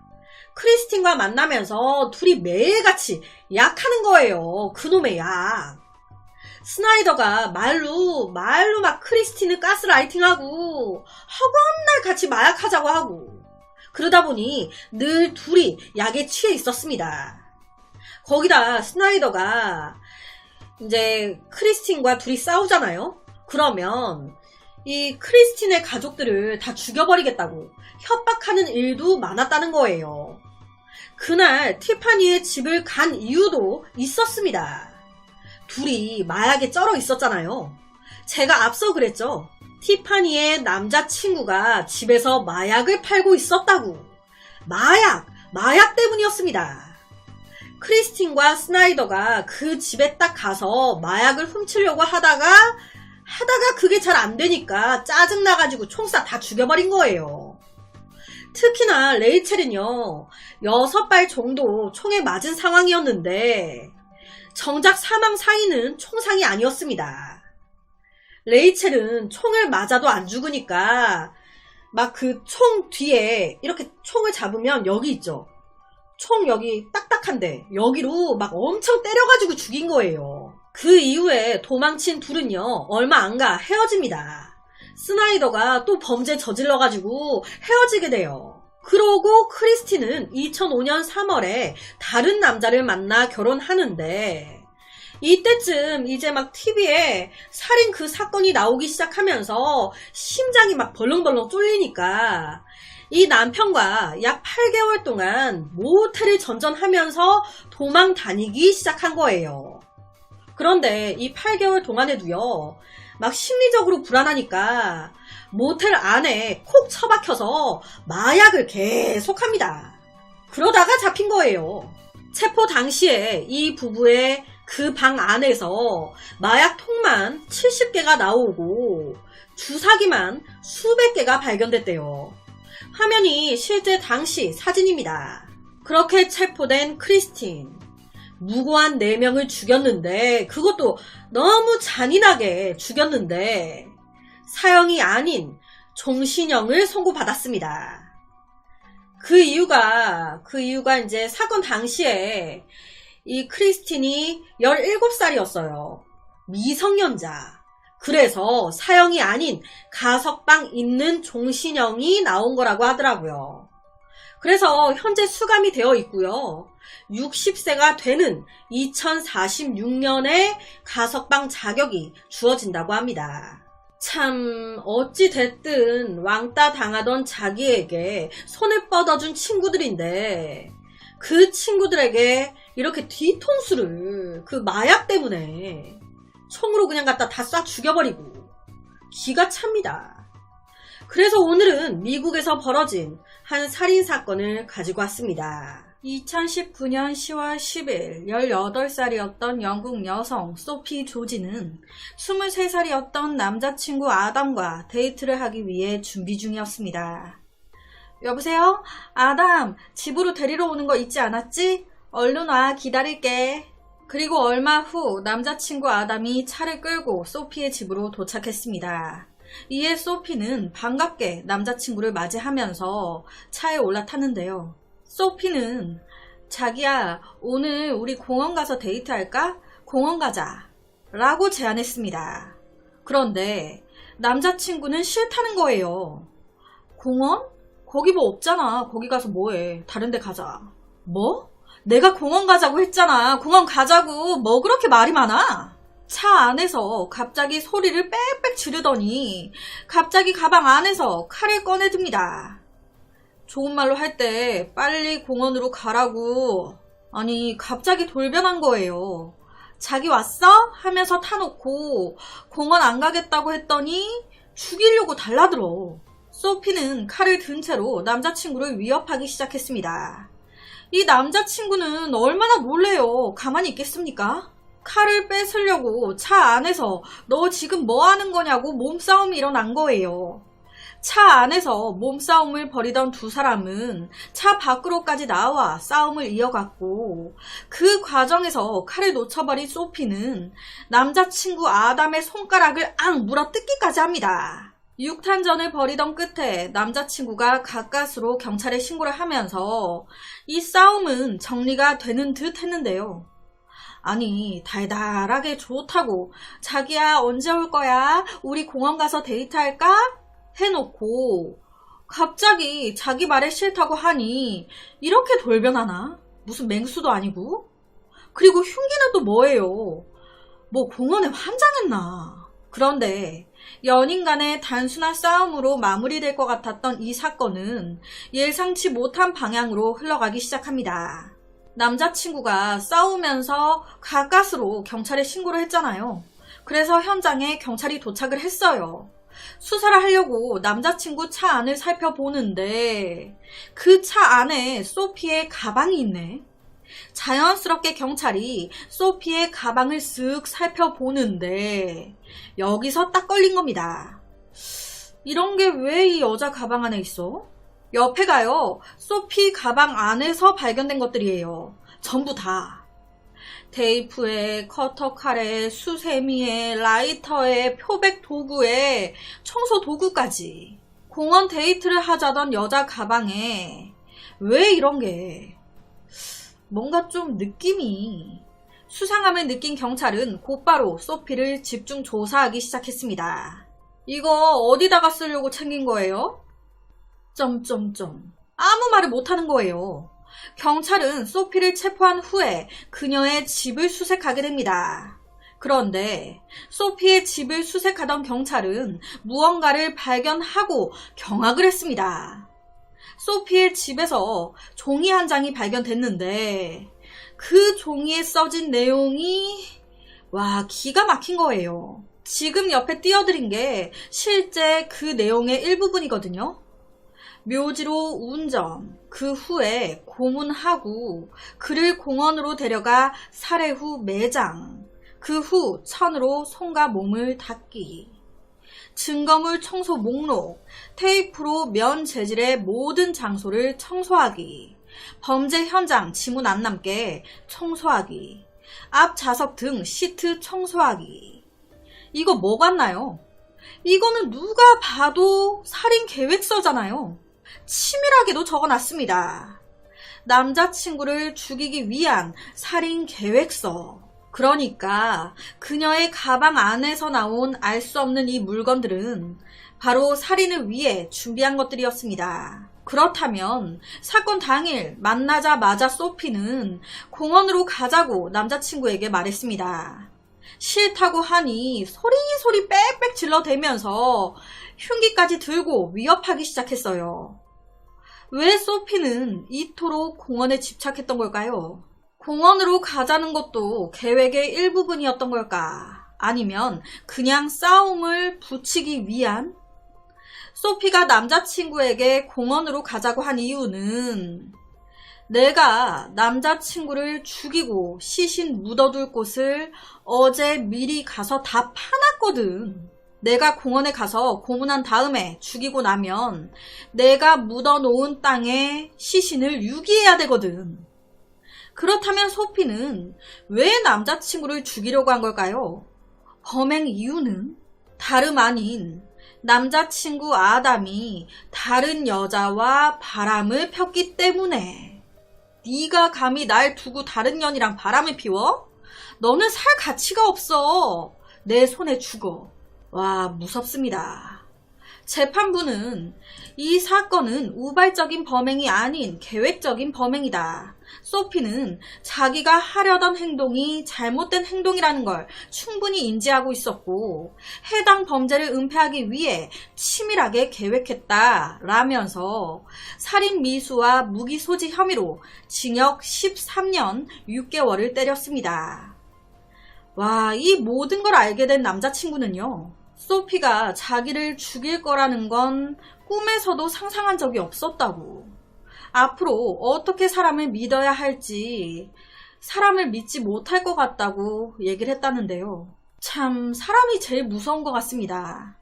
크리스틴과 만나면서 둘이 매일같이 약하는 거예요. 그놈의 약. 스나이더가 말로 막 크리스틴을 가스라이팅하고 허구한 날 같이 마약하자고 하고 그러다 보니 늘 둘이 약에 취해 있었습니다. 거기다 스나이더가 이제 크리스틴과 둘이 싸우잖아요. 그러면 이 크리스틴의 가족들을 다 죽여버리겠다고 협박하는 일도 많았다는 거예요. 그날 티파니의 집을 간 이유도 있었습니다. 둘이 마약에 쩔어 있었잖아요. 제가 앞서 그랬죠. 티파니의 남자친구가 집에서 마약을 팔고 있었다고. 마약 때문이었습니다. 크리스틴과 스나이더가 그 집에 딱 가서 마약을 훔치려고 하다가 그게 잘 안 되니까 짜증나가지고 총쏴 다 죽여버린 거예요. 특히나 레이첼은요, 6발 정도 총에 맞은 상황이었는데 정작 사망 사인은 총상이 아니었습니다. 레이첼은 총을 맞아도 안 죽으니까 막 그 총 뒤에 이렇게 총을 잡으면 여기 있죠. 총 여기 딱딱한데 여기로 막 엄청 때려가지고 죽인 거예요. 그 이후에 도망친 둘은요, 얼마 안 가 헤어집니다. 스나이더가 또 범죄 저질러가지고 헤어지게 돼요. 그러고 크리스틴은 2005년 3월에 다른 남자를 만나 결혼하는데 이때쯤 이제 막 TV에 살인 그 사건이 나오기 시작하면서 심장이 막 벌렁벌렁 쫄리니까 이 남편과 약 8개월 동안 모텔을 전전하면서 도망 다니기 시작한 거예요. 그런데 이 8개월 동안에도요, 막 심리적으로 불안하니까 모텔 안에 콕 처박혀서 마약을 계속합니다. 그러다가 잡힌 거예요. 체포 당시에 이 부부의 그 방 안에서 마약통만 70개가 나오고 주사기만 수백 개가 발견됐대요. 화면이 실제 당시 사진입니다. 그렇게 체포된 크리스틴. 무고한 4명을 죽였는데 그것도 너무 잔인하게 죽였는데 사형이 아닌 종신형을 선고받았습니다. 그 이유가 이제 사건 당시에 이 크리스틴이 17살이었어요. 미성년자. 그래서 사형이 아닌 가석방 있는 종신형이 나온 거라고 하더라고요. 그래서 현재 수감이 되어 있고요. 60세가 되는 2046년에 가석방 자격이 주어진다고 합니다. 참 어찌 됐든 왕따 당하던 자기에게 손을 뻗어준 친구들인데 그 친구들에게 이렇게 뒤통수를 그 마약 때문에 총으로 그냥 갖다 다 쏴 죽여버리고 기가 찹니다. 그래서 오늘은 미국에서 벌어진 한 살인사건을 가지고 왔습니다. 2019년 10월 10일 18살이었던 영국 여성 소피 조지는 23살이었던 남자친구 아담과 데이트를 하기 위해 준비 중이었습니다. 여보세요? 아담, 집으로 데리러 오는 거 잊지 않았지? 얼른 와, 기다릴게. 그리고 얼마 후 남자친구 아담이 차를 끌고 소피의 집으로 도착했습니다. 이에 소피는 반갑게 남자친구를 맞이하면서 차에 올라탔는데요. 소피는 자기야, 오늘 우리 공원 가서 데이트할까? 공원 가자 라고 제안했습니다. 그런데 남자친구는 싫다는 거예요. 공원? 거기 뭐 없잖아. 거기 가서 뭐해. 다른 데 가자. 뭐? 내가 공원 가자고 했잖아. 공원 가자고. 뭐 그렇게 말이 많아? 차 안에서 갑자기 소리를 빽빽 지르더니 갑자기 가방 안에서 칼을 꺼내듭니다. 좋은 말로 할 때 빨리 공원으로 가라고. 아니 갑자기 돌변한 거예요. 자기 왔어? 하면서 타놓고 공원 안 가겠다고 했더니 죽이려고 달라들어. 소피는 칼을 든 채로 남자친구를 위협하기 시작했습니다. 이 남자친구는 얼마나 놀래요. 가만히 있겠습니까? 칼을 뺏으려고 차 안에서 너 지금 뭐 하는 거냐고 몸싸움이 일어난 거예요. 차 안에서 몸싸움을 벌이던 두 사람은 차 밖으로까지 나와 싸움을 이어갔고 그 과정에서 칼을 놓쳐버린 소피는 남자친구 아담의 손가락을 물어뜯기까지 합니다. 육탄전을 벌이던 끝에 남자친구가 가까스로 경찰에 신고를 하면서 이 싸움은 정리가 되는 듯 했는데요. 아니 달달하게 좋다고 자기야 언제 올 거야? 우리 공원 가서 데이트할까? 해놓고 갑자기 자기 말에 싫다고 하니 이렇게 돌변하나? 무슨 맹수도 아니고? 그리고 흉기는 또 뭐예요? 뭐 공원에 환장했나? 그런데 연인 간의 단순한 싸움으로 마무리될 것 같았던 이 사건은 예상치 못한 방향으로 흘러가기 시작합니다. 남자친구가 싸우면서 가까스로 경찰에 신고를 했잖아요. 그래서 현장에 경찰이 도착을 했어요. 수사를 하려고 남자친구 차 안을 살펴보는데 그 차 안에 소피의 가방이 있네. 자연스럽게 경찰이 소피의 가방을 쓱 살펴보는데 여기서 딱 걸린 겁니다. 이런 게 왜 이 여자 가방 안에 있어? 옆에 가요. 소피 가방 안에서 발견된 것들이에요. 전부 다. 테이프에, 커터 칼에, 수세미에, 라이터에, 표백 도구에, 청소 도구까지. 공원 데이트를 하자던 여자 가방에 왜 이런 게? 뭔가 좀 느낌이. 수상함을 느낀 경찰은 곧바로 소피를 집중 조사하기 시작했습니다. 이거 어디다가 쓰려고 챙긴 거예요? 아무 말을 못하는 거예요. 경찰은 소피를 체포한 후에 그녀의 집을 수색하게 됩니다. 그런데 소피의 집을 수색하던 경찰은 무언가를 발견하고 경악을 했습니다. 소피의 집에서 종이 한 장이 발견됐는데 그 종이에 써진 내용이 기가 막힌 거예요. 지금 옆에 띄워드린 게 실제 그 내용의 일부분이거든요. 묘지로 운전, 그 후에 고문하고 그를 공원으로 데려가 살해 후 매장, 그 후 천으로 손과 몸을 닦기, 증거물 청소 목록, 테이프로 면 재질의 모든 장소를 청소하기, 범죄 현장 지문 안 남게 청소하기, 앞 좌석 등 시트 청소하기. 이거 뭐 같나요? 이거는 누가 봐도 살인 계획서잖아요. 치밀하게도 적어놨습니다. 남자친구를 죽이기 위한 살인 계획서. 그러니까 그녀의 가방 안에서 나온 알 수 없는 이 물건들은 바로 살인을 위해 준비한 것들이었습니다. 그렇다면 사건 당일 만나자마자 소피는 공원으로 가자고 남자친구에게 말했습니다. 싫다고 하니 소리소리 빽빽 질러대면서 흉기까지 들고 위협하기 시작했어요. 왜 소피는 이토록 공원에 집착했던 걸까요? 공원으로 가자는 것도 계획의 일부분이었던 걸까? 아니면 그냥 싸움을 붙이기 위한? 소피가 남자친구에게 공원으로 가자고 한 이유는 내가 남자친구를 죽이고 시신 묻어둘 곳을 어제 미리 가서 다 파놨거든. 내가 공원에 가서 고문한 다음에 죽이고 나면 내가 묻어놓은 땅에 시신을 유기해야 되거든. 그렇다면 소피는 왜 남자친구를 죽이려고 한 걸까요? 범행 이유는 다름 아닌 남자친구 아담이 다른 여자와 바람을 폈기 때문에. 네가 감히 날 두고 다른 년이랑 바람을 피워? 너는 살 가치가 없어. 내 손에 죽어. 와, 무섭습니다. 재판부는 이 사건은 우발적인 범행이 아닌 계획적인 범행이다. 소피는 자기가 하려던 행동이 잘못된 행동이라는 걸 충분히 인지하고 있었고 해당 범죄를 은폐하기 위해 치밀하게 계획했다 라면서 살인 미수와 무기 소지 혐의로 징역 13년 6개월을 때렸습니다. 와, 이 모든 걸 알게 된 남자친구는요. 소피가 자기를 죽일 거라는 건 꿈에서도 상상한 적이 없었다고. 앞으로 어떻게 사람을 믿어야 할지 사람을 믿지 못할 것 같다고 얘기를 했다는데요. 참 사람이 제일 무서운 것 같습니다.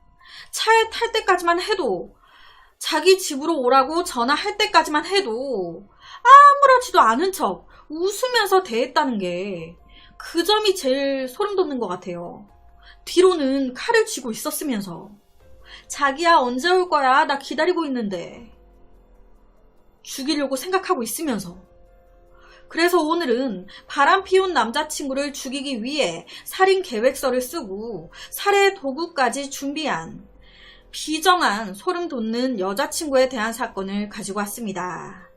차에 탈 때까지만 해도 자기 집으로 오라고 전화할 때까지만 해도 아무렇지도 않은 척 웃으면서 대했다는 게 그 점이 제일 소름 돋는 것 같아요. 뒤로는 칼을 쥐고 있었으면서 자기야 언제 올 거야 나 기다리고 있는데 죽이려고 생각하고 있으면서. 그래서 오늘은 바람 피운 남자친구를 죽이기 위해 살인 계획서를 쓰고 살해 도구까지 준비한 비정한 소름 돋는 여자친구에 대한 사건을 가지고 왔습니다.